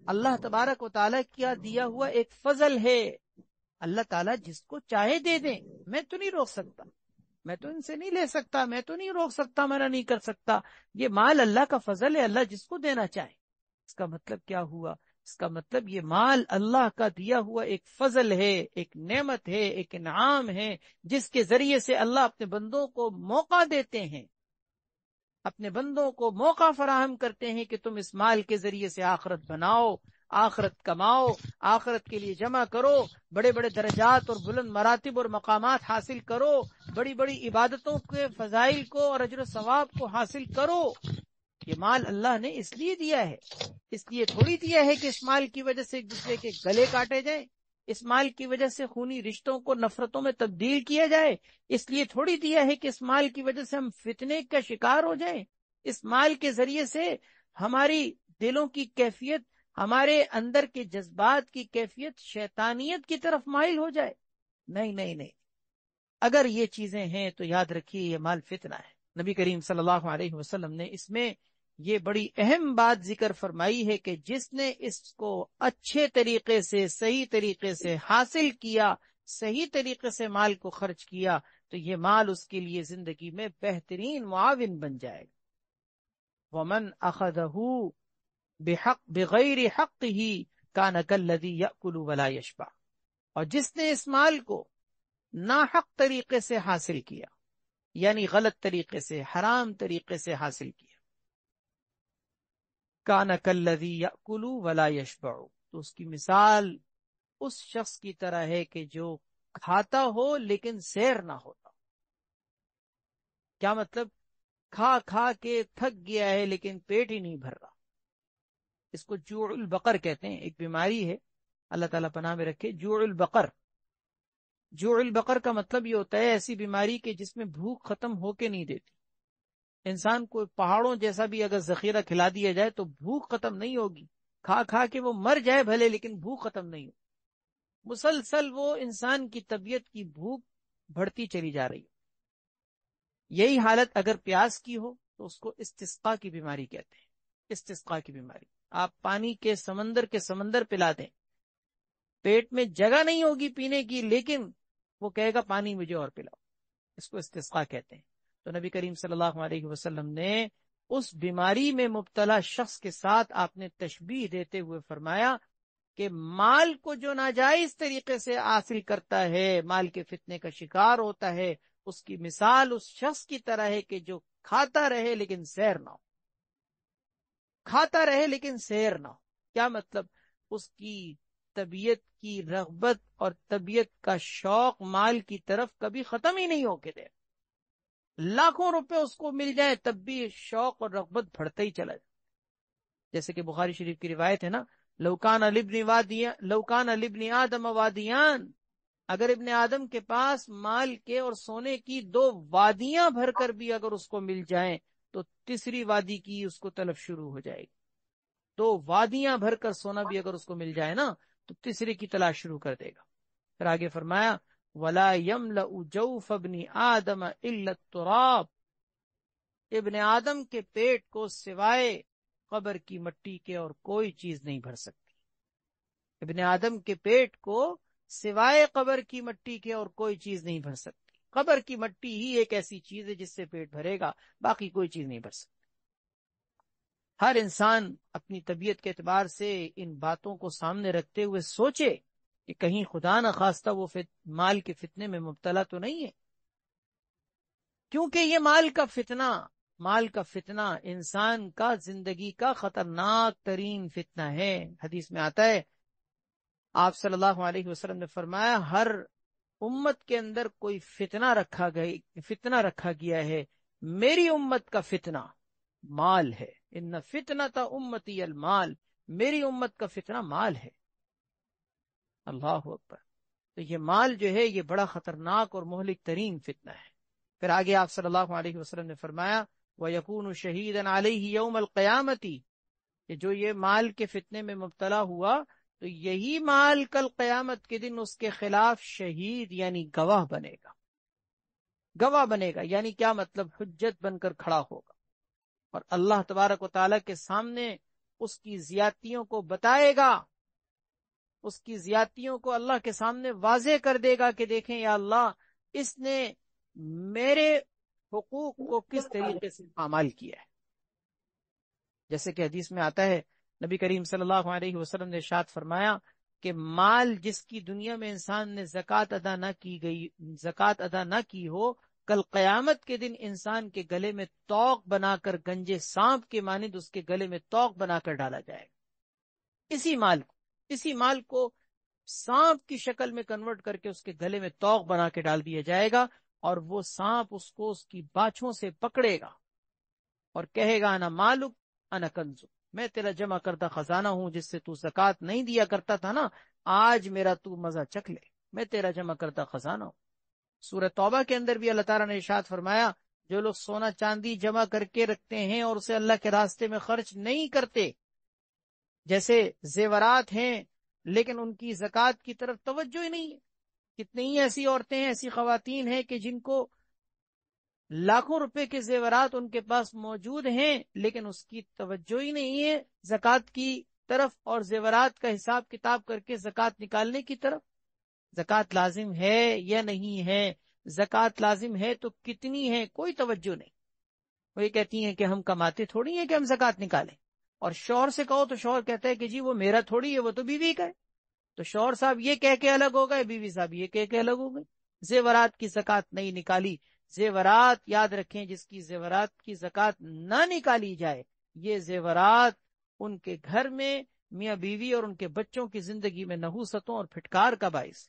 اللہ تبارک و تعالیٰ کیا دیا ہوا ایک فضل ہے. اللہ تعالیٰ جس کو چاہے دے دیں. میں تو نہیں روک سکتا, میں تو ان سے نہیں لے سکتا, میں تو نہیں روک سکتا, منع نہیں کر سکتا. یہ مال اللہ کا فضل ہے, اللہ جس کو دینا چاہے. اس کا مطلب کیا ہوا؟ اس کا مطلب یہ مال اللہ کا دیا ہوا ایک فضل ہے, ایک نعمت ہے, ایک انعام ہے, جس کے ذریعے سے اللہ اپنے بندوں کو موقع دیتے ہیں, اپنے بندوں کو موقع فراہم کرتے ہیں کہ تم اس مال کے ذریعے سے آخرت بناؤ, آخرت کماؤ, آخرت کے لیے جمع کرو, بڑے بڑے درجات اور بلند مراتب اور مقامات حاصل کرو, بڑی بڑی عبادتوں کے فضائل کو اور اجر و ثواب کو حاصل کرو. یہ مال اللہ نے اس لیے دیا ہے, اس لیے تھوڑی دیا ہے کہ اس مال کی وجہ سے ایک دوسرے کے گلے کاٹے جائیں, اس مال کی وجہ سے خونی رشتوں کو نفرتوں میں تبدیل کیا جائے, اس لیے تھوڑی دیا ہے کہ اس مال کی وجہ سے ہم فتنے کا شکار ہو جائیں, اس مال کے ذریعے سے ہماری دلوں کی کیفیت, ہمارے اندر کے جذبات کی کیفیت شیطانیت کی طرف مائل ہو جائے. نہیں نہیں نہیں, اگر یہ چیزیں ہیں تو یاد رکھیے یہ مال فتنہ ہے. نبی کریم صلی اللہ علیہ وسلم نے اس میں یہ بڑی اہم بات ذکر فرمائی ہے کہ جس نے اس کو اچھے طریقے سے, صحیح طریقے سے حاصل کیا, صحیح طریقے سے مال کو خرچ کیا, تو یہ مال اس کے لیے زندگی میں بہترین معاون بن جائے گا. وَمَنْ أَخَذَهُ بِغَيْرِ حَقِّهِ كَانَ كَالَّذِي يَأْكُلُ وَلَا يَشْبَعُ. اور جس نے اس مال کو ناحق طریقے سے حاصل کیا, یعنی غلط طریقے سے, حرام طریقے سے حاصل کیا, كَانَ كَالَّذِي يَأْكُلُ وَلَا يَشْبَعُ, تو اس کی مثال اس شخص کی طرح ہے کہ جو کھاتا ہو لیکن سیر نہ ہوتا. کیا مطلب؟ کھا کھا کے تھک گیا ہے لیکن پیٹ ہی نہیں بھر رہا. اس کو جوع البقر کہتے ہیں, ایک بیماری ہے, اللہ تعالیٰ پناہ میں رکھے. جوع البقر, جوع البقر کا مطلب یہ ہوتا ہے ایسی بیماری کہ جس میں بھوک ختم ہو کے نہیں دیتی. انسان کو پہاڑوں جیسا بھی اگر ذخیرہ کھلا دیا جائے تو بھوک ختم نہیں ہوگی, کھا کھا کے وہ مر جائے بھلے لیکن بھوک ختم نہیں ہوگی. مسلسل وہ انسان کی طبیعت کی بھوک بڑھتی چلی جا رہی ہے. یہی حالت اگر پیاس کی ہو تو اس کو استسقاء کی بیماری کہتے ہیں. استسقاء کی بیماری, آپ پانی کے سمندر پلا دیں, پیٹ میں جگہ نہیں ہوگی پینے کی, لیکن وہ کہے گا پانی مجھے اور پلاؤ. اس کو استسقاء کہتے ہیں. تو نبی کریم صلی اللہ علیہ وسلم نے اس بیماری میں مبتلا شخص کے ساتھ آپ نے تشبیہ دیتے ہوئے فرمایا کہ مال کو جو ناجائز طریقے سے حاصل کرتا ہے, مال کے فتنے کا شکار ہوتا ہے, اس کی مثال اس شخص کی طرح ہے کہ جو کھاتا رہے لیکن سیر نہ ہو. کھاتا رہے لیکن سیر نہ ہو. کیا مطلب؟ اس کی طبیعت کی رغبت اور طبیعت کا شوق مال کی طرف کبھی ختم ہی نہیں ہو کے دے. لاکھوں روپے اس کو مل جائے تب بھی شوق اور رغبت بڑھتا ہی چلا جائے. جیسے کہ بخاری شریف کی روایت ہے نا, لوکان لبن آدم وادیان, اگر ابن آدم کے پاس مال کے اور سونے کی 2 وادیاں بھر کر بھی اگر اس کو مل جائیں تو تیسری وادی کی اس کو طلب شروع ہو جائے گی. 2 وادیاں بھر کر سونا بھی اگر اس کو مل جائے نا تو تیسری کی تلاش شروع کر دے گا. پھر آگے فرمایا وَلَا يَمْلَأُ جَوْفَ ابْنِ آدَمَ إِلَّا التُّرَابُ, ابن آدم کے پیٹ کو سوائے قبر کی مٹی کے اور کوئی چیز نہیں بھر سکتی. ابن آدم کے پیٹ کو سوائے قبر کی مٹی کے اور کوئی چیز نہیں بھر سکتی. قبر کی مٹی ہی ایک ایسی چیز ہے جس سے پیٹ بھرے گا, باقی کوئی چیز نہیں بھر سکتی. ہر انسان اپنی طبیعت کے اعتبار سے ان باتوں کو سامنے رکھتے ہوئے سوچے کہ کہیں خدا نہ خواستہ وہ مال کے فتنے میں مبتلا تو نہیں ہے. کیونکہ یہ مال کا فتنہ انسان کا زندگی کا خطرناک ترین فتنہ ہے. حدیث میں آتا ہے, آپ صلی اللہ علیہ وسلم نے فرمایا ہر امت کے اندر کوئی فتنہ رکھا گیا ہے, میری امت کا فتنہ مال ہے. ان فتنۃ امتی المال, میری امت کا فتنہ مال ہے. اللہ اکبر. تو یہ مال جو ہے یہ بڑا خطرناک اور مہلک ترین فتنہ ہے. پھر آگے آپ صلی اللہ علیہ وسلم نے فرمایا وَيَكُونُ شَهِيدًا عَلَيْهِ يَوْمَ الْقِيَامَةِ, کہ جو یہ مال کے فتنے میں مبتلا ہوا تو یہی مال کل قیامت کے دن اس کے خلاف شہید یعنی گواہ بنے گا. گواہ بنے گا یعنی کیا مطلب؟ حجت بن کر کھڑا ہوگا اور اللہ تبارک و تعالیٰ کے سامنے اس کی زیادتیوں کو بتائے گا، اس کی زیادتیوں کو اللہ کے سامنے واضح کر دے گا کہ دیکھیں یا اللہ، اس نے میرے حقوق کو کس طریقے سے پامال کیا ہے۔ جیسے کہ حدیث میں آتا ہے، نبی کریم صلی اللہ علیہ وسلم نے ارشاد فرمایا کہ مال جس کی دنیا میں انسان نے زکوٰۃ ادا نہ کی ہو، کل قیامت کے دن انسان کے گلے میں توق بنا کر، گنجے سانپ کے مانند اس کے گلے میں توق بنا کر ڈالا جائے گا۔ اسی مال کو سانپ کی شکل میں کنورٹ کر کے اس کے گلے میں توق بنا کے ڈال دیا جائے گا، اور وہ سانپ اس کو اس کی باچھوں سے پکڑے گا اور کہے گا انا مالک انا کنزو، میں تیرا جمع کردہ خزانہ ہوں، جس سے تو زکوٰۃ نہیں دیا کرتا تھا نا، آج میرا تو مزہ چکھ لے، میں تیرا جمع کردہ خزانہ ہوں۔ سورہ توبہ کے اندر بھی اللہ تعالیٰ نے ارشاد فرمایا، جو لوگ سونا چاندی جمع کر کے رکھتے ہیں اور اسے اللہ کے راستے میں خرچ نہیں کرتے، جیسے زیورات ہیں لیکن ان کی زکوٰۃ کی طرف توجہ ہی نہیں ہے۔ کتنی ہی ایسی عورتیں ہیں، ایسی خواتین ہیں کہ جن کو لاکھوں روپے کے زیورات ان کے پاس موجود ہیں، لیکن اس کی توجہ ہی نہیں ہے زکوٰۃ کی طرف اور زیورات کا حساب کتاب کر کے زکوٰۃ نکالنے کی طرف۔ زکوٰۃ لازم ہے یا نہیں ہے، زکوٰۃ لازم ہے تو کتنی ہے، کوئی توجہ نہیں۔ وہ یہ کہتی ہیں کہ ہم کماتے تھوڑی ہیں کہ ہم زکوٰۃ نکالیں، اور شوہر سے کہو تو شوہر کہتا ہے کہ جی وہ میرا تھوڑی ہے، وہ تو بیوی کا ہے۔ تو شوہر صاحب یہ کہہ کے الگ ہو گئے، بیوی صاحب یہ کہہ کے الگ ہو گئی، زیورات کی زکوٰۃ نہیں نکالی۔ زیورات یاد رکھیں، جس کی زیورات کی زکوٰۃ نہ نکالی جائے، یہ زیورات ان کے گھر میں میاں بیوی اور ان کے بچوں کی زندگی میں نحوستوں اور پھٹکار کا باعث۔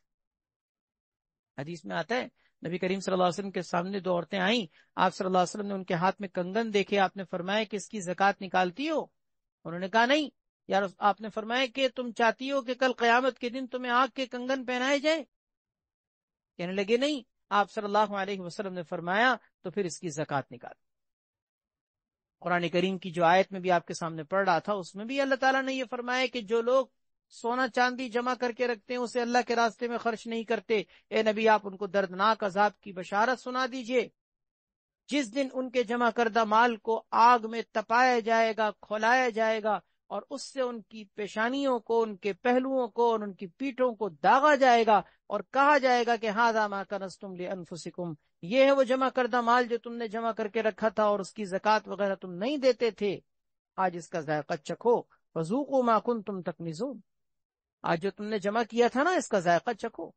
حدیث میں آتا ہے، نبی کریم صلی اللہ علیہ وسلم کے سامنے دو عورتیں آئیں، آپ صلی اللہ علیہ وسلم نے ان کے ہاتھ میں کنگن دیکھے، آپ نے فرمایا کہ اس کی زکوٰۃ نکالتی ہو؟ انہوں نے کہا نہیں یار۔ آپ نے فرمایا کہ تم چاہتی ہو کہ کل قیامت کے دن تمہیں آنکھ کے کنگن پہنائے جائیں؟ کہنے لگے نہیں۔ آپ صلی اللہ علیہ وسلم نے فرمایا تو پھر اس کی زکوٰۃ نکال۔ قرآن کریم کی جو آیت میں بھی آپ کے سامنے پڑھ رہا تھا، اس میں بھی اللہ تعالیٰ نے یہ فرمایا کہ جو لوگ سونا چاندی جمع کر کے رکھتے ہیں، اسے اللہ کے راستے میں خرچ نہیں کرتے، اے نبی آپ ان کو دردناک عذاب کی بشارت سنا دیجئے، جس دن ان کے جمع کردہ مال کو آگ میں تپایا جائے گا، کھولایا جائے گا، اور اس سے ان کی پیشانیوں کو، ان کے پہلوؤں کو اور ان کی پیٹھوں کو داغا جائے گا، اور کہا جائے گا کہ ھذا ما کنزتم لانفسکم، یہ ہے وہ جمع کردہ مال جو تم نے جمع کر کے رکھا تھا اور اس کی زکوٰۃ وغیرہ تم نہیں دیتے تھے، آج اس کا ذائقہ چکھو، فذوقوا ما کنتم تکنزون، آج جو تم نے جمع کیا تھا نا اس کا ذائقہ چکھو۔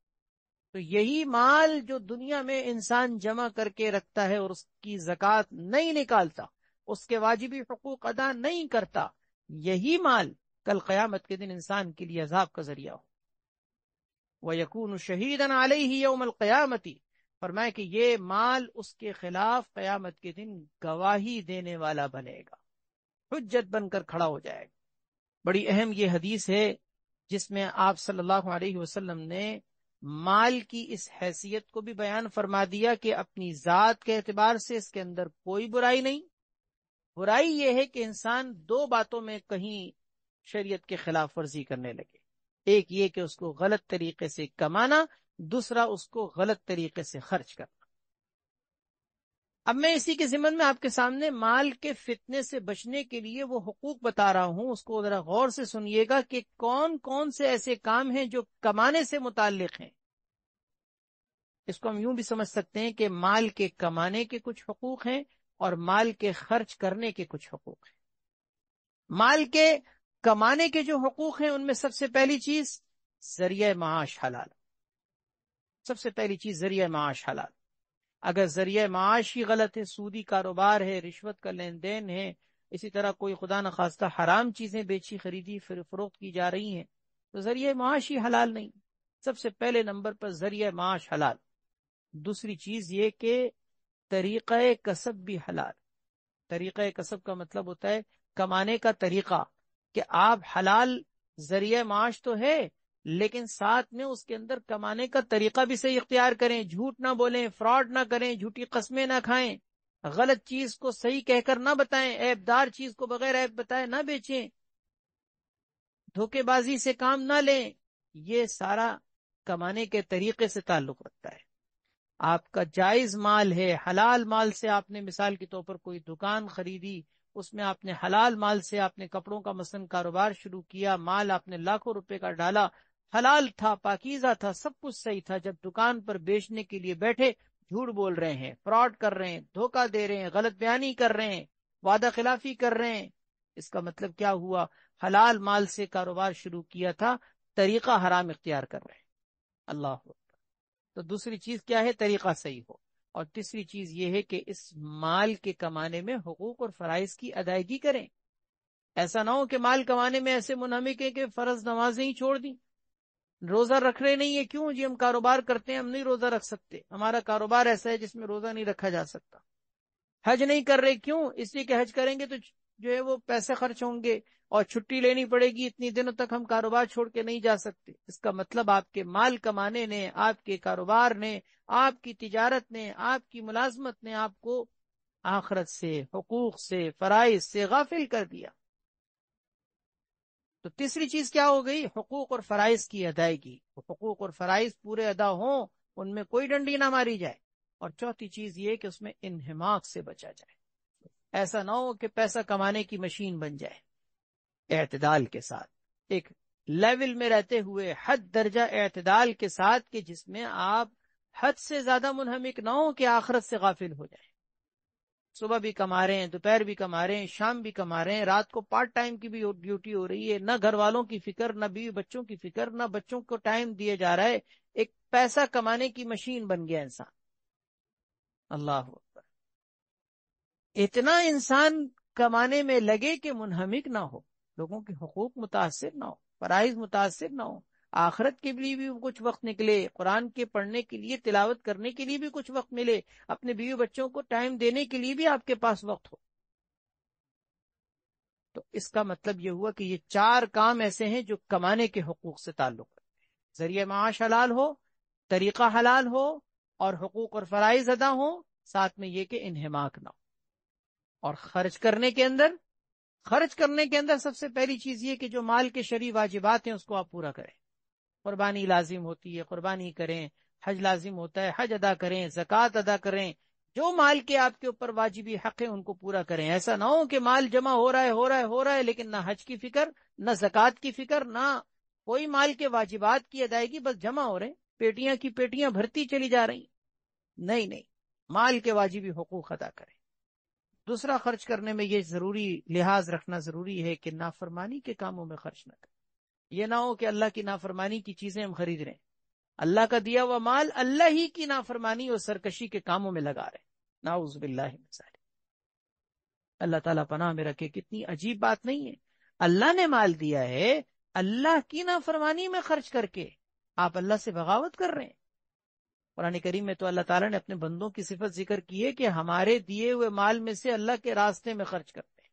تو یہی مال جو دنیا میں انسان جمع کر کے رکھتا ہے اور اس کی زکوٰۃ نہیں نکالتا، اس کے واجبی حقوق ادا نہیں کرتا، یہی مال کل قیامت کے دن انسان کے لیے عذاب کا ذریعہ ہو۔ وَيَكُونُ شَهِيدًا عَلَيْهِ يَوْمَ الْقِيَامَةِ، فرمائے کہ یہ مال اس کے خلاف قیامت کے دن گواہی دینے والا بنے گا، حجت بن کر کھڑا ہو جائے گا۔ بڑی اہم یہ حدیث ہے جس میں آپ صلی اللہ علیہ وسلم نے مال کی اس حیثیت کو بھی بیان فرما دیا کہ اپنی ذات کے اعتبار سے اس کے اندر کوئی برائی نہیں۔ برائی یہ ہے کہ انسان دو باتوں میں کہیں شریعت کے خلاف ورزی کرنے لگے، ایک یہ کہ اس کو غلط طریقے سے کمانا، دوسرا اس کو غلط طریقے سے خرچ کرنا۔ اب میں اسی کے ضمن میں آپ کے سامنے مال کے فتنے سے بچنے کے لیے وہ حقوق بتا رہا ہوں، اس کو ذرا غور سے سنیے گا کہ کون کون سے ایسے کام ہیں جو کمانے سے متعلق ہیں۔ اس کو ہم یوں بھی سمجھ سکتے ہیں کہ مال کے کمانے کے کچھ حقوق ہیں اور مال کے خرچ کرنے کے کچھ حقوق ہیں۔ مال کے کمانے کے جو حقوق ہیں ان میں سب سے پہلی چیز ذریعہ معاش حلال، سب سے پہلی چیز ذریعہ معاش حلال۔ اگر ذریعہ معاش ہی غلط ہے، سودی کاروبار ہے، رشوت کا لین دین ہے، اسی طرح کوئی خدا نخواستہ حرام چیزیں بیچی خریدی فروخت کی جا رہی ہیں، تو ذریعہ معاش ہی حلال نہیں۔ سب سے پہلے نمبر پر ذریعہ معاش حلال۔ دوسری چیز یہ کہ طریقہ کسب بھی حلال۔ طریقہ کسب کا مطلب ہوتا ہے کمانے کا طریقہ، کہ آپ حلال ذریعہ معاش تو ہے لیکن ساتھ میں اس کے اندر کمانے کا طریقہ بھی صحیح اختیار کریں، جھوٹ نہ بولیں، فراڈ نہ کریں، جھوٹی قسمیں نہ کھائیں، غلط چیز کو صحیح کہہ کر نہ بتائیں، عیب دار چیز کو بغیر عیب بتائے نہ بیچیں، دھوکے بازی سے کام نہ لیں۔ یہ سارا کمانے کے طریقے سے تعلق رکھتا ہے۔ آپ کا جائز مال ہے، حلال مال سے آپ نے مثال کے طور پر کوئی دکان خریدی، اس میں آپ نے حلال مال سے آپ نے کپڑوں کا مثلاً کاروبار شروع کیا، مال آپ نے لاکھوں روپے کا ڈالا، حلال تھا، پاکیزہ تھا، سب کچھ صحیح تھا، جب دکان پر بیچنے کے لیے بیٹھے جھوٹ بول رہے ہیں، فراڈ کر رہے ہیں، دھوکہ دے رہے ہیں، غلط بیانی کر رہے ہیں، وعدہ خلافی کر رہے ہیں، اس کا مطلب کیا ہوا؟ حلال مال سے کاروبار شروع کیا تھا، طریقہ حرام اختیار کر رہے ہیں۔ اللہ اکبر۔ تو دوسری چیز کیا ہے؟ طریقہ صحیح ہو۔ اور تیسری چیز یہ ہے کہ اس مال کے کمانے میں حقوق اور فرائض کی ادائیگی کریں۔ ایسا نہ ہو کہ مال کمانے میں ایسے منہمک ہیں کہ فرض نمازیں ہی چھوڑ دیں، روزہ رکھ رہے نہیں ہے، کیوں جی؟ ہم کاروبار کرتے ہیں، ہم نہیں روزہ رکھ سکتے، ہمارا کاروبار ایسا ہے جس میں روزہ نہیں رکھا جا سکتا۔ حج نہیں کر رہے، کیوں؟ اس لیے کہ حج کریں گے تو جو ہے وہ پیسے خرچ ہوں گے اور چھٹی لینی پڑے گی، اتنی دنوں تک ہم کاروبار چھوڑ کے نہیں جا سکتے۔ اس کا مطلب آپ کے مال کمانے نے، آپ کے کاروبار نے، آپ کی تجارت نے، آپ کی ملازمت نے آپ کو آخرت سے، حقوق سے، فرائض سے غافل کر دیا۔ تو تیسری چیز کیا ہو گئی؟ حقوق اور فرائض کی ادائیگی۔ حقوق اور فرائض پورے ادا ہوں، ان میں کوئی ڈنڈی نہ ماری جائے۔ اور چوتھی چیز یہ کہ اس میں انہماک سے بچا جائے، ایسا نہ ہو کہ پیسہ کمانے کی مشین بن جائے۔ اعتدال کے ساتھ، ایک لیول میں رہتے ہوئے، حد درجہ اعتدال کے ساتھ، کہ جس میں آپ حد سے زیادہ منہمک نہ ہو کہ آخرت سے غافل ہو جائیں۔ صبح بھی کما رہے ہیں، دوپہر بھی کما رہے ہیں، شام بھی کما رہے ہیں، رات کو پارٹ ٹائم کی بھی ڈیوٹی ہو رہی ہے، نہ گھر والوں کی فکر، نہ بیوی بچوں کی فکر، نہ بچوں کو ٹائم دیا جا رہا ہے، ایک پیسہ کمانے کی مشین بن گیا انسان۔ اللہ اکبر۔ اتنا انسان کمانے میں لگے کہ منہمک نہ ہو، لوگوں کے حقوق متاثر نہ ہو، فرائض متاثر نہ ہو، آخرت کے لیے بھی کچھ وقت نکلے، قرآن کے پڑھنے کے لیے، تلاوت کرنے کے لیے بھی کچھ وقت ملے، اپنے بیوی بچوں کو ٹائم دینے کے لیے بھی آپ کے پاس وقت ہو۔ تو اس کا مطلب یہ ہوا کہ یہ چار کام ایسے ہیں جو کمانے کے حقوق سے تعلق رکھتے ہیں۔ ذریعہ معاش حلال ہو، طریقہ حلال ہو، اور حقوق اور فرائض ادا ہو، ساتھ میں یہ کہ انہماک نہ ہو۔ اور خرچ کرنے کے اندر سب سے پہلی چیز یہ کہ جو مال کے شرعی واجبات ہیں اس کو آپ پورا کریں۔ قربانی لازم ہوتی ہے، قربانی کریں، حج لازم ہوتا ہے، حج ادا کریں، زکوٰۃ ادا کریں، جو مال کے آپ کے اوپر واجبی حق ہے ان کو پورا کریں۔ ایسا نہ ہو کہ مال جمع ہو رہا ہے لیکن نہ حج کی فکر، نہ زکوٰۃ کی فکر، نہ کوئی مال کے واجبات کی ادائیگی، بس جمع ہو رہے ہیں، پیٹیاں کی پیٹیاں بھرتی چلی جا رہی۔ نہیں، مال کے واجبی حقوق ادا کریں۔ دوسرا، خرچ کرنے میں یہ ضروری لحاظ رکھنا ضروری ہے کہ نافرمانی کے کاموں میں خرچ نہ کریں۔ یہ نہ ہو کہ اللہ کی نافرمانی کی چیزیں ہم خرید رہے ہیں، اللہ کا دیا ہوا مال اللہ ہی کی نافرمانی اور سرکشی کے کاموں میں لگا رہے ہیں۔ نعوذ باللہ من ذالک۔ اللہ تعالیٰ پناہ میں رکھے۔ کتنی عجیب بات نہیں ہے؟ اللہ نے مال دیا ہے، اللہ کی نافرمانی میں خرچ کر کے آپ اللہ سے بغاوت کر رہے ہیں۔ قرآن کریم میں تو اللہ تعالیٰ نے اپنے بندوں کی صفت ذکر کی ہے کہ ہمارے دیے ہوئے مال میں سے اللہ کے راستے میں خرچ کرتے ہیں۔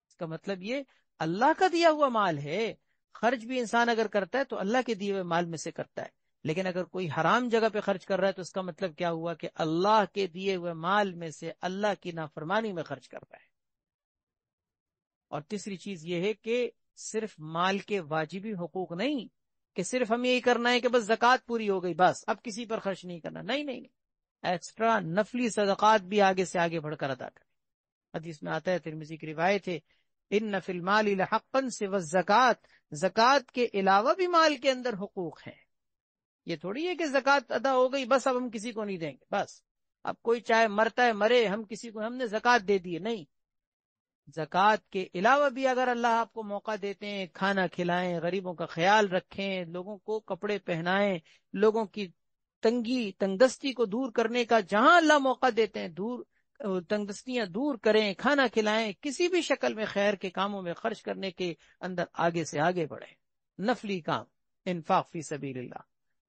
اس کا مطلب یہ اللہ کا دیا ہوا مال ہے، خرچ بھی انسان اگر کرتا ہے تو اللہ کے دیے ہوئے مال میں سے کرتا ہے، لیکن اگر کوئی حرام جگہ پہ خرچ کر رہا ہے تو اس کا مطلب کیا ہوا کہ اللہ کے دیے ہوئے مال میں سے اللہ کی نافرمانی میں خرچ کر رہا ہے۔ اور تیسری چیز یہ ہے کہ صرف مال کے واجبی حقوق نہیں کہ صرف ہم یہی کرنا ہے کہ بس زکوٰۃ پوری ہو گئی بس اب کسی پر خرچ نہیں کرنا، نہیں، ایکسٹرا نفلی صدقات بھی آگے سے آگے بڑھ کر ادا کریں۔ حدیث میں آتا ہے، ترمذی کی روایت ہے، ان فی المال لحقا سوی الزکوٰۃ، زکوٰۃ کے علاوہ بھی مال کے اندر حقوق ہیں۔ یہ تھوڑی ہے کہ زکوٰۃ ادا ہو گئی بس اب ہم کسی کو نہیں دیں گے، بس اب کوئی چاہے مرتا ہے مرے، ہم کسی کو ہم نے زکوٰۃ دے دی ہے، نہیں۔ زکوٰۃ کے علاوہ بھی اگر اللہ آپ کو موقع دیتے ہیں، کھانا کھلائیں، غریبوں کا خیال رکھیں، لوگوں کو کپڑے پہنائیں، لوگوں کی تنگ دستی کو دور کرنے کا جہاں اللہ موقع دیتے ہیں تنگ دستیاں دور کریں، کھانا کھلائیں، کسی بھی شکل میں خیر کے کاموں میں خرچ کرنے کے اندر آگے سے آگے بڑھیں، نفلی کام، انفاق فی سبیل اللہ۔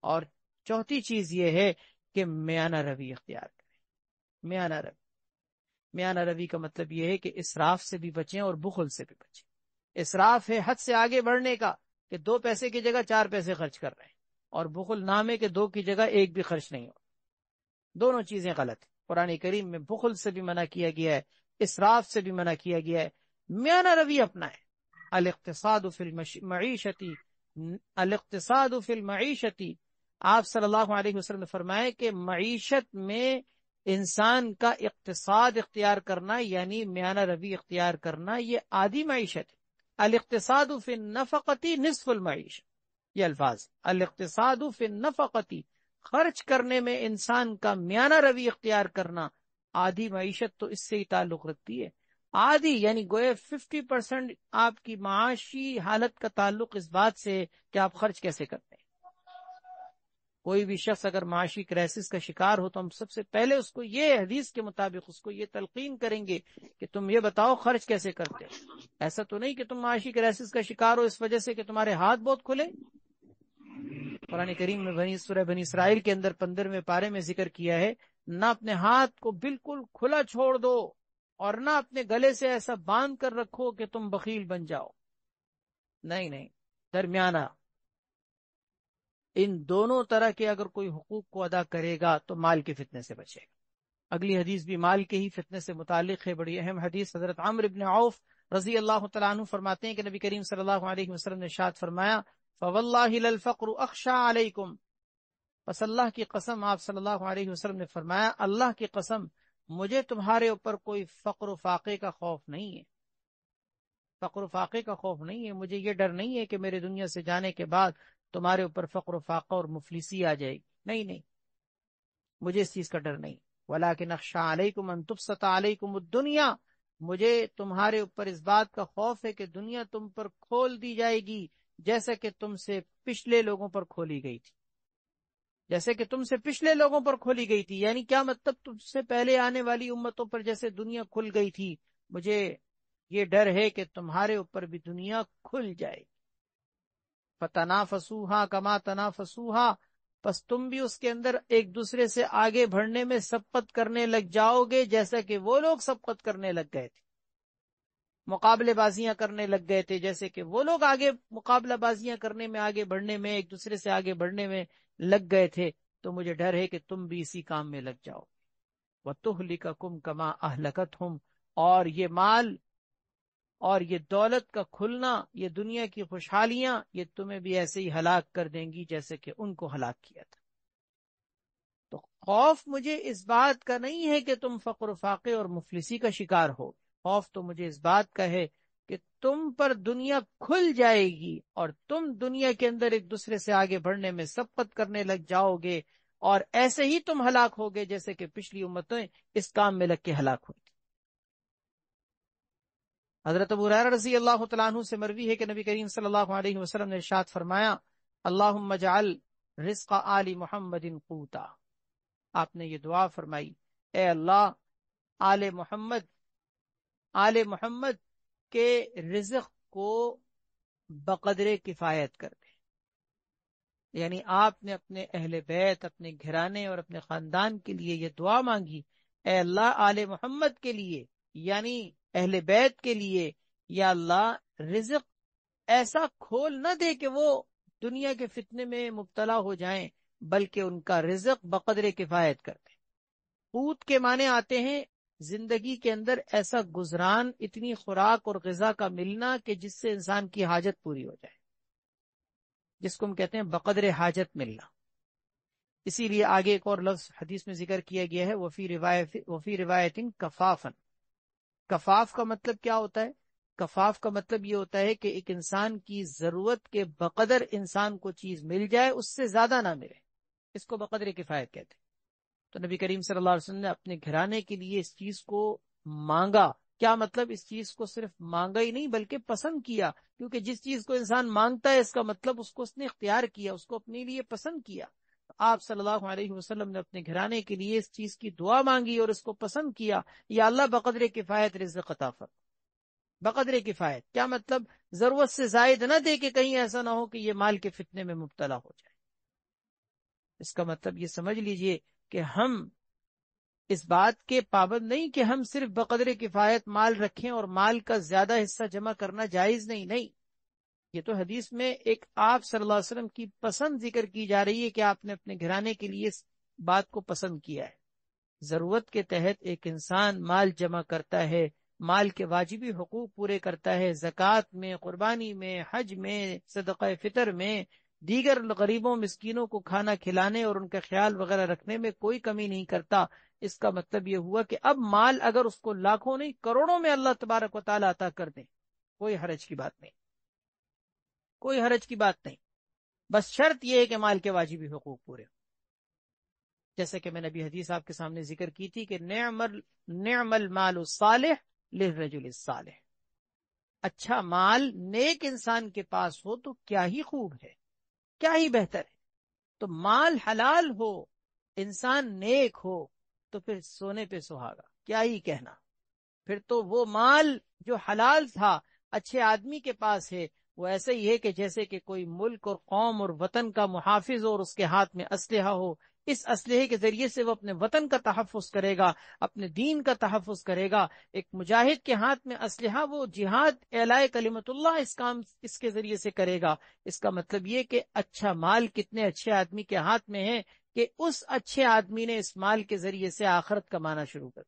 اور چوتھی چیز یہ ہے کہ میانہ روی اختیار کریں۔ میانہ روی کا مطلب یہ ہے کہ اسراف سے بھی بچیں اور بخل سے بھی بچیں۔ اسراف ہے حد سے آگے بڑھنے کا کہ 2 پیسے کی جگہ 4 پیسے خرچ کر رہے ہیں، اور بخل نام ہے کہ 2 کی جگہ 1 بھی خرچ نہیں ہو۔ دونوں چیزیں غلط ہیں۔ قرآن کریم میں بخل سے بھی منع کیا گیا ہے، اسراف سے بھی منع کیا گیا ہے۔ میانہ روی اپنائیں۔ الاقتصاد فی المعیشتی، آپ صلی اللہ علیہ وسلم نے فرمایا کہ معیشت میں انسان کا اقتصاد اختیار کرنا یعنی میانہ روی اختیار کرنا یہ عادی معیشت ہے. الاقتصاد فی النفقتی نصف المعیشت، یہ الفاظ. الاقتصاد فی النفقتی، خرچ کرنے میں انسان کا میانہ روی اختیار کرنا. آدھی معیشت تو اس سے ہی تعلق رکھتی ہے. آدھی یعنی گوئے 50% آپ کی معاشی حالت کا تعلق اس بات سے ہے کہ آپ خرچ کیسے کرتے ہیں. کوئی بھی شخص اگر معاشی کرائسس کا شکار ہو تو ہم سب سے پہلے اس کو یہ حدیث کے مطابق اس کو یہ تلقین کریں گے کہ تم یہ بتاؤ خرچ کیسے کرتے ہو. ایسا تو نہیں کہ تم معاشی کرائسس کا شکار ہو اس وجہ سے کہ تمہارے ہاتھ بہت کھلے. قرآن کریم میں سورہ بنی اسرائیل کے اندر 15ویں پارے میں ذکر کیا ہے، نہ اپنے ہاتھ کو بالکل کھلا چھوڑ دو اور نہ اپنے گلے سے ایسا باندھ کر رکھو کہ تم بخیل بن جاؤ. نہیں، درمیانہ. ان دونوں طرح کے اگر کوئی حقوق کو ادا کرے گا تو مال کے فتنے سے بچے گا. اگلی حدیث بھی مال کے ہی فتنے سے متعلق ہے، بڑی اہم حدیث. حضرت عمرو بن عوف رضی اللہ تعالیٰ عنہ فرماتے ہیں کہ نبی کریم صلی اللہ علیہ وسلم نے ارشاد فرمایا، فواللہ للفقر اخشى علیکم، پس اللہ کی قسم، آپ صلی اللہ علیہ وسلم نے فرمایا اللہ کی قسم مجھے تمہارے اوپر کوئی فقر و فاقے کا خوف نہیں ہے. فقر و فاقے کا خوف نہیں ہے، مجھے یہ ڈر نہیں ہے کہ میرے دنیا سے جانے کے بعد تمہارے اوپر فقر و فاقہ اور مفلسی آ جائے گی. نہیں، مجھے اس چیز کا ڈر نہیں. ولیکن اخشى علیکم ان تبسط علیکم الدنیا، مجھے تمہارے اوپر اس بات کا خوف ہے کہ دنیا تم پر کھول دی جائے گی جیسا کہ تم سے پچھلے لوگوں پر کھولی گئی تھی. جیسے کہ تم سے پچھلے لوگوں پر کھولی گئی تھی یعنی کیا مطلب؟ تم سے پہلے آنے والی امتوں پر جیسے دنیا کھل گئی تھی، مجھے یہ ڈر ہے کہ تمہارے اوپر بھی دنیا کھل جائے. فَتَنَافَسُوهَا كَمَا تَنَافَسُوهَا، پس تم بھی اس کے اندر ایک دوسرے سے آگے بڑھنے میں سبقت کرنے لگ جاؤ گے جیسا کہ وہ لوگ سبقت کرنے لگ گئے تھے. مقابلے بازیاں کرنے لگ گئے تھے جیسے کہ وہ لوگ آگے مقابلہ بازیاں کرنے میں، آگے بڑھنے میں، ایک دوسرے سے آگے بڑھنے میں لگ گئے تھے. تو مجھے ڈر ہے کہ تم بھی اسی کام میں لگ جاؤ. وَتُهْلِكَكُمْ كَمَا أَهْلَكَتْهُمْ، اور یہ مال اور یہ دولت کا کھلنا، یہ دنیا کی خوشحالیاں، یہ تمہیں بھی ایسے ہی ہلاک کر دیں گی جیسے کہ ان کو ہلاک کیا تھا. تو خوف مجھے اس بات کا نہیں ہے کہ تم فقر و فاقے اور مفلسی کا شکار ہو. خوف تو مجھے اس بات کا ہے کہ تم پر دنیا کھل جائے گی اور تم دنیا کے اندر ایک دوسرے سے آگے بڑھنے میں سبقت کرنے لگ جاؤ گے اور ایسے ہی تم ہلاک ہوگے جیسے کہ پچھلی امتیں اس کام میں لگ کے ہلاک ہوئی. حضرت ابو ہریرہ رضی اللہ تعالیٰ عنہ سے مروی ہے کہ نبی کریم صلی اللہ علیہ وسلم نے ارشاد فرمایا، اللہم اجعل رزق آل محمد قوتا. آپ نے یہ دعا فرمائی، اے اللہ آل محمد کے رزق کو بقدر کفایت کر دے. یعنی آپ نے اپنے اہل بیت، اپنے گھرانے اور اپنے خاندان کے لیے یہ دعا مانگی، اے اللہ آل محمد کے لیے یعنی اہل بیت کے لیے، یا اللہ رزق ایسا کھول نہ دے کہ وہ دنیا کے فتنے میں مبتلا ہو جائیں، بلکہ ان کا رزق بقدر کفایت کر دے. قوت کے معنی آتے ہیں زندگی کے اندر ایسا گزران، اتنی خوراک اور غذا کا ملنا کہ جس سے انسان کی حاجت پوری ہو جائے، جس کو ہم کہتے ہیں بقدر حاجت ملنا. اسی لیے آگے ایک اور لفظ حدیث میں ذکر کیا گیا ہے، وفی روایت کفافن. کفاف کا مطلب کیا ہوتا ہے؟ کفاف کا مطلب یہ ہوتا ہے کہ ایک انسان کی ضرورت کے بقدر انسان کو چیز مل جائے، اس سے زیادہ نہ ملے، اس کو بقدر کفایت کہتے ہیں. تو نبی کریم صلی اللہ علیہ وسلم نے اپنے گھرانے کے لیے اس چیز کو مانگا. کیا مطلب؟ اس چیز کو صرف مانگا ہی نہیں بلکہ پسند کیا، کیونکہ جس چیز کو انسان مانگتا ہے اس کا مطلب اس کو اس نے اختیار کیا، اس کو اپنے لیے پسند کیا. آپ صلی اللہ علیہ وسلم نے اپنے گھرانے کے لیے اس چیز کی دعا مانگی اور اس کو پسند کیا، یا اللہ بقدر کفایت رزق عطا فرما. بقدر کفایت کیا مطلب؟ ضرورت سے زائد نہ دے کہ کہیں ایسا نہ ہو کہ یہ مال کے فتنے میں مبتلا ہو جائے. اس کا مطلب یہ سمجھ لیجئے کہ ہم اس بات کے پابند نہیں کہ ہم صرف بقدر کفایت مال رکھیں اور مال کا زیادہ حصہ جمع کرنا جائز نہیں. یہ تو حدیث میں ایک آپ صلی اللہ علیہ وسلم کی پسند ذکر کی جا رہی ہے کہ آپ نے اپنے گھرانے کے لیے اس بات کو پسند کیا ہے. ضرورت کے تحت ایک انسان مال جمع کرتا ہے، مال کے واجبی حقوق پورے کرتا ہے، زکوٰۃ میں، قربانی میں، حج میں، صدقہ فطر میں، دیگر غریبوں مسکینوں کو کھانا کھلانے اور ان کا خیال وغیرہ رکھنے میں کوئی کمی نہیں کرتا، اس کا مطلب یہ ہوا کہ اب مال اگر اس کو لاکھوں نہیں کروڑوں میں اللہ تبارک و تعالیٰ عطا کر دیں، کوئی حرج کی بات نہیں، کوئی حرج کی بات نہیں، بس شرط یہ ہے کہ مال کے واجبی حقوق پورے ہوں۔ جیسے کہ میں نے ابھی حدیث آپ کے سامنے ذکر کی تھی کہ نعم المال الصالح للرجل الصالح، اچھا مال نیک انسان کے پاس ہو تو کیا ہی خوب ہے، کیا ہی بہتر ہے۔ تو مال حلال ہو، انسان نیک ہو، تو پھر سونے پہ سہاگا، کیا ہی کہنا۔ پھر تو وہ مال جو حلال تھا اچھے آدمی کے پاس ہے، وہ ایسے ہی ہے کہ جیسے کہ کوئی ملک اور قوم اور وطن کا محافظ ہو اور اس کے ہاتھ میں اسلحہ ہو، اس اسلحے کے ذریعے سے وہ اپنے وطن کا تحفظ کرے گا، اپنے دین کا تحفظ کرے گا۔ ایک مجاہد کے ہاتھ میں اسلحہ، وہ جہاد اعلاء کلمت اللہ اس کے ذریعے سے کرے گا۔ اس کا مطلب یہ کہ اچھا مال کتنے اچھے آدمی کے ہاتھ میں ہے کہ اس اچھے آدمی نے اس مال کے ذریعے سے آخرت کمانا شروع کر۔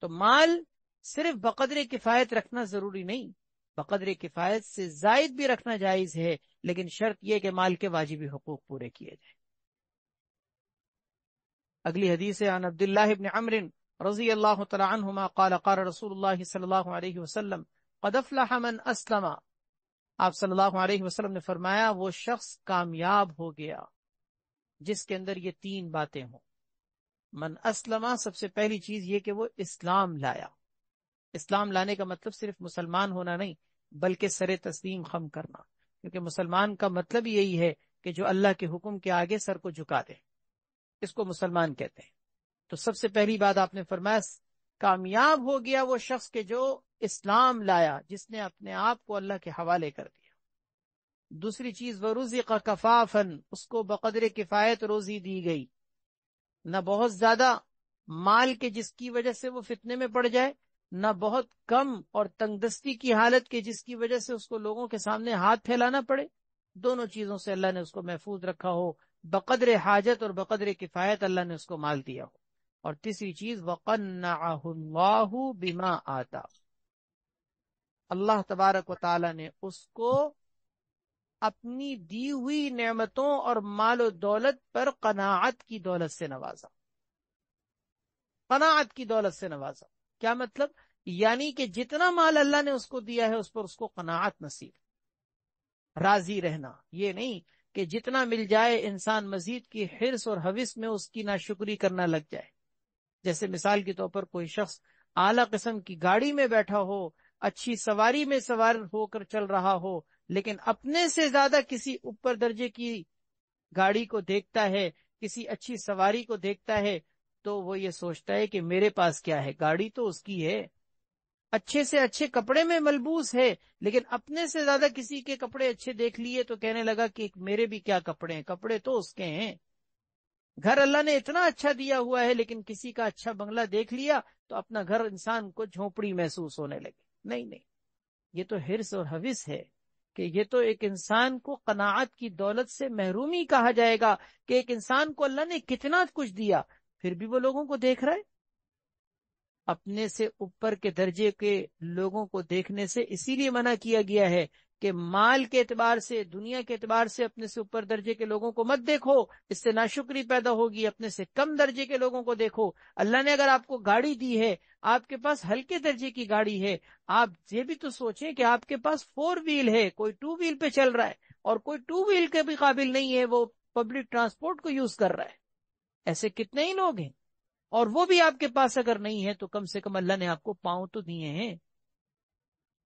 تو مال صرف بقدر کفایت رکھنا ضروری نہیں، بقدر کفایت سے زائد بھی رکھنا جائز ہے، لیکن شرط یہ کہ مال کے واجبی حقوق پورے کیے جائیں۔ اگلی حدیث ہے عن عبداللہ ابن عمرو رضی اللہ تعالی عنہما قال قال رسول اللہ صلی اللہ علیہ وسلم قد افلح من اسلم، آپ صلی اللہ علیہ وسلم نے فرمایا وہ شخص کامیاب ہو گیا جس کے اندر یہ تین باتیں ہوں۔ من اسلم، سب سے پہلی چیز یہ کہ وہ اسلام لایا۔ اسلام لانے کا مطلب صرف مسلمان ہونا نہیں، بلکہ سر تسلیم خم کرنا، کیونکہ مسلمان کا مطلب یہی ہے کہ جو اللہ کے حکم کے آگے سر کو جھکا دے، اس کو مسلمان کہتے ہیں۔ تو سب سے پہلی بات آپ نے فرمایا کامیاب ہو گیا وہ شخص کہ جو اسلام لایا، جس نے اپنے آپ کو اللہ کے حوالے کر دیا۔ دوسری چیز ورزق کفافا، اس کو بقدر کفایت روزی دی گئی، نہ بہت زیادہ مال کے جس کی وجہ سے وہ فتنے میں پڑ جائے، نہ بہت کم اور تنگ دستی کی حالت کے جس کی وجہ سے اس کو لوگوں کے سامنے ہاتھ پھیلانا پڑے۔ دونوں چیزوں سے اللہ نے اس کو محفوظ رکھا ہو، بقدر حاجت اور بقدر کفایت اللہ نے اس کو مال دیا ہو۔ اور تیسری چیز وَقَنَّعَهُ اللَّهُ بِمَا آتَى، اللہ تبارک و تعالی نے اس کو اپنی دی ہوئی نعمتوں اور مال و دولت پر قناعت کی دولت سے نوازا۔ قناعت کی دولت سے نوازا کیا مطلب؟ یعنی کہ جتنا مال اللہ نے اس کو دیا ہے اس پر اس کو قناعت نصیب، راضی رہنا۔ یہ نہیں کہ جتنا مل جائے انسان مزید کی حرص اور ہوس میں اس کی ناشکری کرنا لگ جائے۔ جیسے مثال کے طور پر کوئی شخص اعلیٰ قسم کی گاڑی میں بیٹھا ہو، اچھی سواری میں سوار ہو کر چل رہا ہو، لیکن اپنے سے زیادہ کسی اوپر درجے کی گاڑی کو دیکھتا ہے، کسی اچھی سواری کو دیکھتا ہے، تو وہ یہ سوچتا ہے کہ میرے پاس کیا ہے، گاڑی تو اس کی ہے، اچھے سے اچھے کپڑے میں ملبوس ہے، لیکن اپنے سے زیادہ کسی کے کپڑے اچھے دیکھ لیے تو کہنے لگا کہ میرے بھی کیا کپڑے ہیں، کپڑے تو اس کے ہیں۔ گھر اللہ نے اتنا اچھا دیا ہوا ہے، لیکن کسی کا اچھا بنگلہ دیکھ لیا تو اپنا گھر انسان کو جھونپڑی محسوس ہونے لگے۔ نہیں، یہ تو حرص اور ہوس ہے، کہ یہ تو ایک انسان کو قناعت کی دولت سے محرومی کہا جائے گا، کہ ایک انسان کو اللہ نے کتنا کچھ دیا پھر بھی وہ لوگوں کو دیکھ رہا ہے۔ اپنے سے اوپر کے درجے کے لوگوں کو دیکھنے سے اسی لیے منع کیا گیا ہے کہ مال کے اعتبار سے، دنیا کے اعتبار سے اپنے سے اوپر درجے کے لوگوں کو مت دیکھو، اس سے ناشکری پیدا ہوگی۔ اپنے سے کم درجے کے لوگوں کو دیکھو۔ اللہ نے اگر آپ کو گاڑی دی ہے، آپ کے پاس ہلکے درجے کی گاڑی ہے، آپ یہ بھی تو سوچیں کہ آپ کے پاس 4 ویل ہے، کوئی 2 ویل پہ چل رہا ہے، اور کوئی 2 ویل کے بھی قابل نہیں ہے، وہ پبلک ٹرانسپورٹ کو یوز کر رہا ہے۔ ایسے کتنے ہی لوگ ہیں، اور وہ بھی آپ کے پاس اگر نہیں ہے تو کم سے کم اللہ نے آپ کو پاؤں تو دیے ہیں۔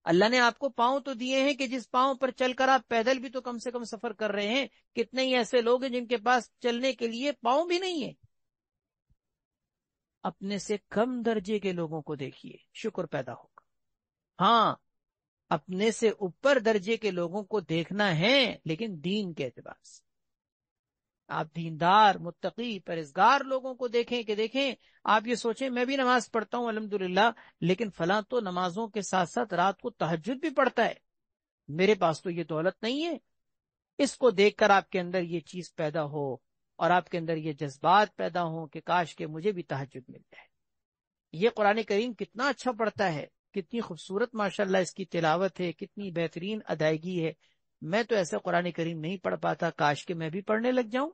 اللہ نے آپ کو پاؤں تو دیے ہیں کہ جس پاؤں پر چل کر آپ پیدل بھی تو کم سے کم سفر کر رہے ہیں۔ کتنے ہی ایسے لوگ ہیں جن کے پاس چلنے کے لیے پاؤں بھی نہیں ہے۔ اپنے سے کم درجے کے لوگوں کو دیکھیے، شکر پیدا ہوگا۔ ہاں، اپنے سے اوپر درجے کے لوگوں کو دیکھنا ہے، لیکن دین کے اعتبار سے۔ آپ دیندار، متقی، پرہیزگار لوگوں کو دیکھیں کہ دیکھیں آپ یہ سوچیں میں بھی نماز پڑھتا ہوں الحمدللہ، لیکن فلاں تو نمازوں کے ساتھ ساتھ رات کو تہجد بھی پڑھتا ہے، میرے پاس تو یہ دولت نہیں ہے۔ اس کو دیکھ کر آپ کے اندر یہ چیز پیدا ہو، اور آپ کے اندر یہ جذبات پیدا ہوں کہ کاش کہ مجھے بھی تہجد مل جائے۔ یہ قرآن کریم کتنا اچھا پڑھتا ہے، کتنی خوبصورت ماشاءاللہ اس کی تلاوت ہے، کتنی بہترین ادائیگی ہے، میں تو ایسے قرآن کریم نہیں پڑھ پاتا، کاش کہ میں بھی پڑھنے لگ جاؤں۔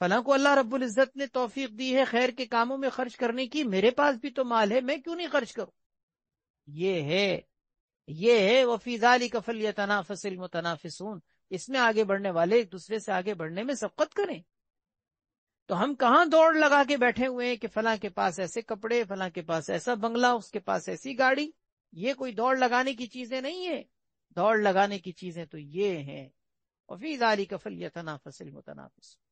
فلاں کو اللہ رب العزت نے توفیق دی ہے خیر کے کاموں میں خرچ کرنے کی، میرے پاس بھی تو مال ہے، میں کیوں نہیں خرچ کروں؟ یہ ہے وفی ذالک فلیتنافس المتنافسون، اس میں آگے بڑھنے والے ایک دوسرے سے آگے بڑھنے میں سبقت کریں۔ تو ہم کہاں دوڑ لگا کے بیٹھے ہوئے ہیں کہ فلاں کے پاس ایسے کپڑے، فلاں کے پاس ایسا بنگلہ، اس کے پاس ایسی گاڑی۔ یہ کوئی دوڑ لگانے کی چیزیں نہیں ہیں، دوڑ لگانے کی چیزیں تو یہ ہیں وفی ذالک فلیتنافس المتنافسون۔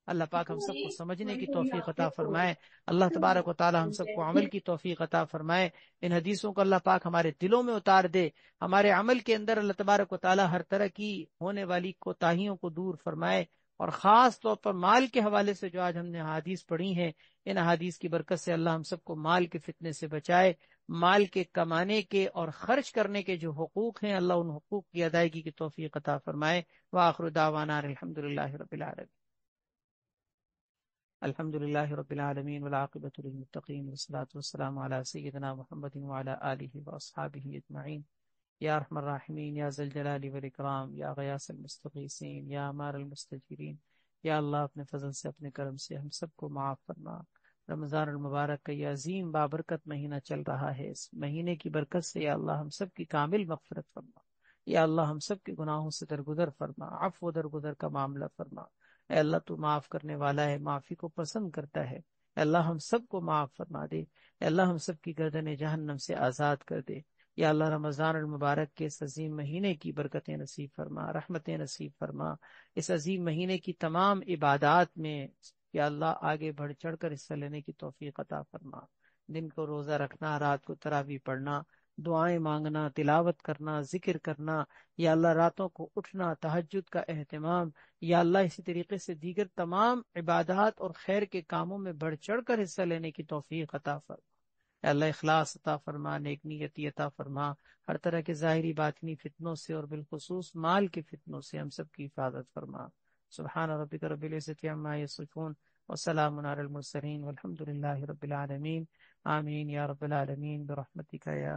اللہ پاک ہم سب کو سمجھنے کی توفیق عطا فرمائے، اللہ تبارک و تعالی ہم سب کو عمل کی توفیق عطا فرمائے، ان حدیثوں کو اللہ پاک ہمارے دلوں میں اتار دے، ہمارے عمل کے اندر اللہ تبارک و تعالی ہر طرح کی ہونے والی کوتاہیوں کو دور فرمائے، اور خاص طور پر مال کے حوالے سے جو آج ہم نے احادیث پڑھی ہیں، ان احادیث کی برکت سے اللہ ہم سب کو مال کے فتنے سے بچائے، مال کے کمانے کے اور خرچ کرنے کے جو حقوق ہیں اللہ ان حقوق کی ادائیگی کی توفیق عطا فرمائے۔ وآخر دعوانا الحمدللہ رب العالمین۔ الحمد للہ رب العالمین والعاقبۃ للمتقین والصلاة والسلام علی سیدنا محمد وعلی آلہ واصحابہ اجمعین۔ یا ارحم الراحمین، یا ذی الجلال والاکرام، یا غیاث المستغیثین، یا امار المستجیرین، یا اللہ اپنے فضل سے اپنے کرم سے ہم سب کو معاف فرما۔ رمضان المبارک کا یہ عظیم بابرکت مہینہ چل رہا ہے، اس مہینے کی برکت سے یا اللہ ہم سب کی کامل مغفرت فرما، یا اللہ ہم سب کے گناہوں سے درگزر فرما، عفو درگزر کا معاملہ فرما۔ اے اللہ تو معاف کرنے والا ہے، معافی کو پسند کرتا ہے، اے اللہ ہم سب کو معاف فرما دے، اے اللہ ہم سب کی گردن جہنم سے آزاد کر دے، یا اللہ رمضان المبارک کے اس عظیم مہینے کی برکتیں نصیب فرما، رحمتیں نصیب فرما، اس عظیم مہینے کی تمام عبادات میں یا اللہ آگے بڑھ چڑھ کر حصہ لینے کی توفیق عطا فرما، دن کو روزہ رکھنا، رات کو تراویح پڑھنا، دعائیں مانگنا، تلاوت کرنا، ذکر کرنا، یا اللہ راتوں کو اٹھنا، تہجد کا اہتمام، یا اللہ اسی طریقے سے دیگر تمام عبادات اور خیر کے کاموں میں بڑھ چڑھ کر حصہ لینے کی توفیق عطا فرما۔ اے اللہ اخلاص عطا فرما، نیک نیتی عطا فرما، ہر طرح کے ظاہری باطنی فتنوں سے اور بالخصوص مال کے فتنوں سے ہم سب کی حفاظت فرما۔ سبحان ربک رب العزۃ عما یصفون وسلام علی المرسلین والحمد للہ رب العالمین۔ آمین یا رب العالمین برحمتک یا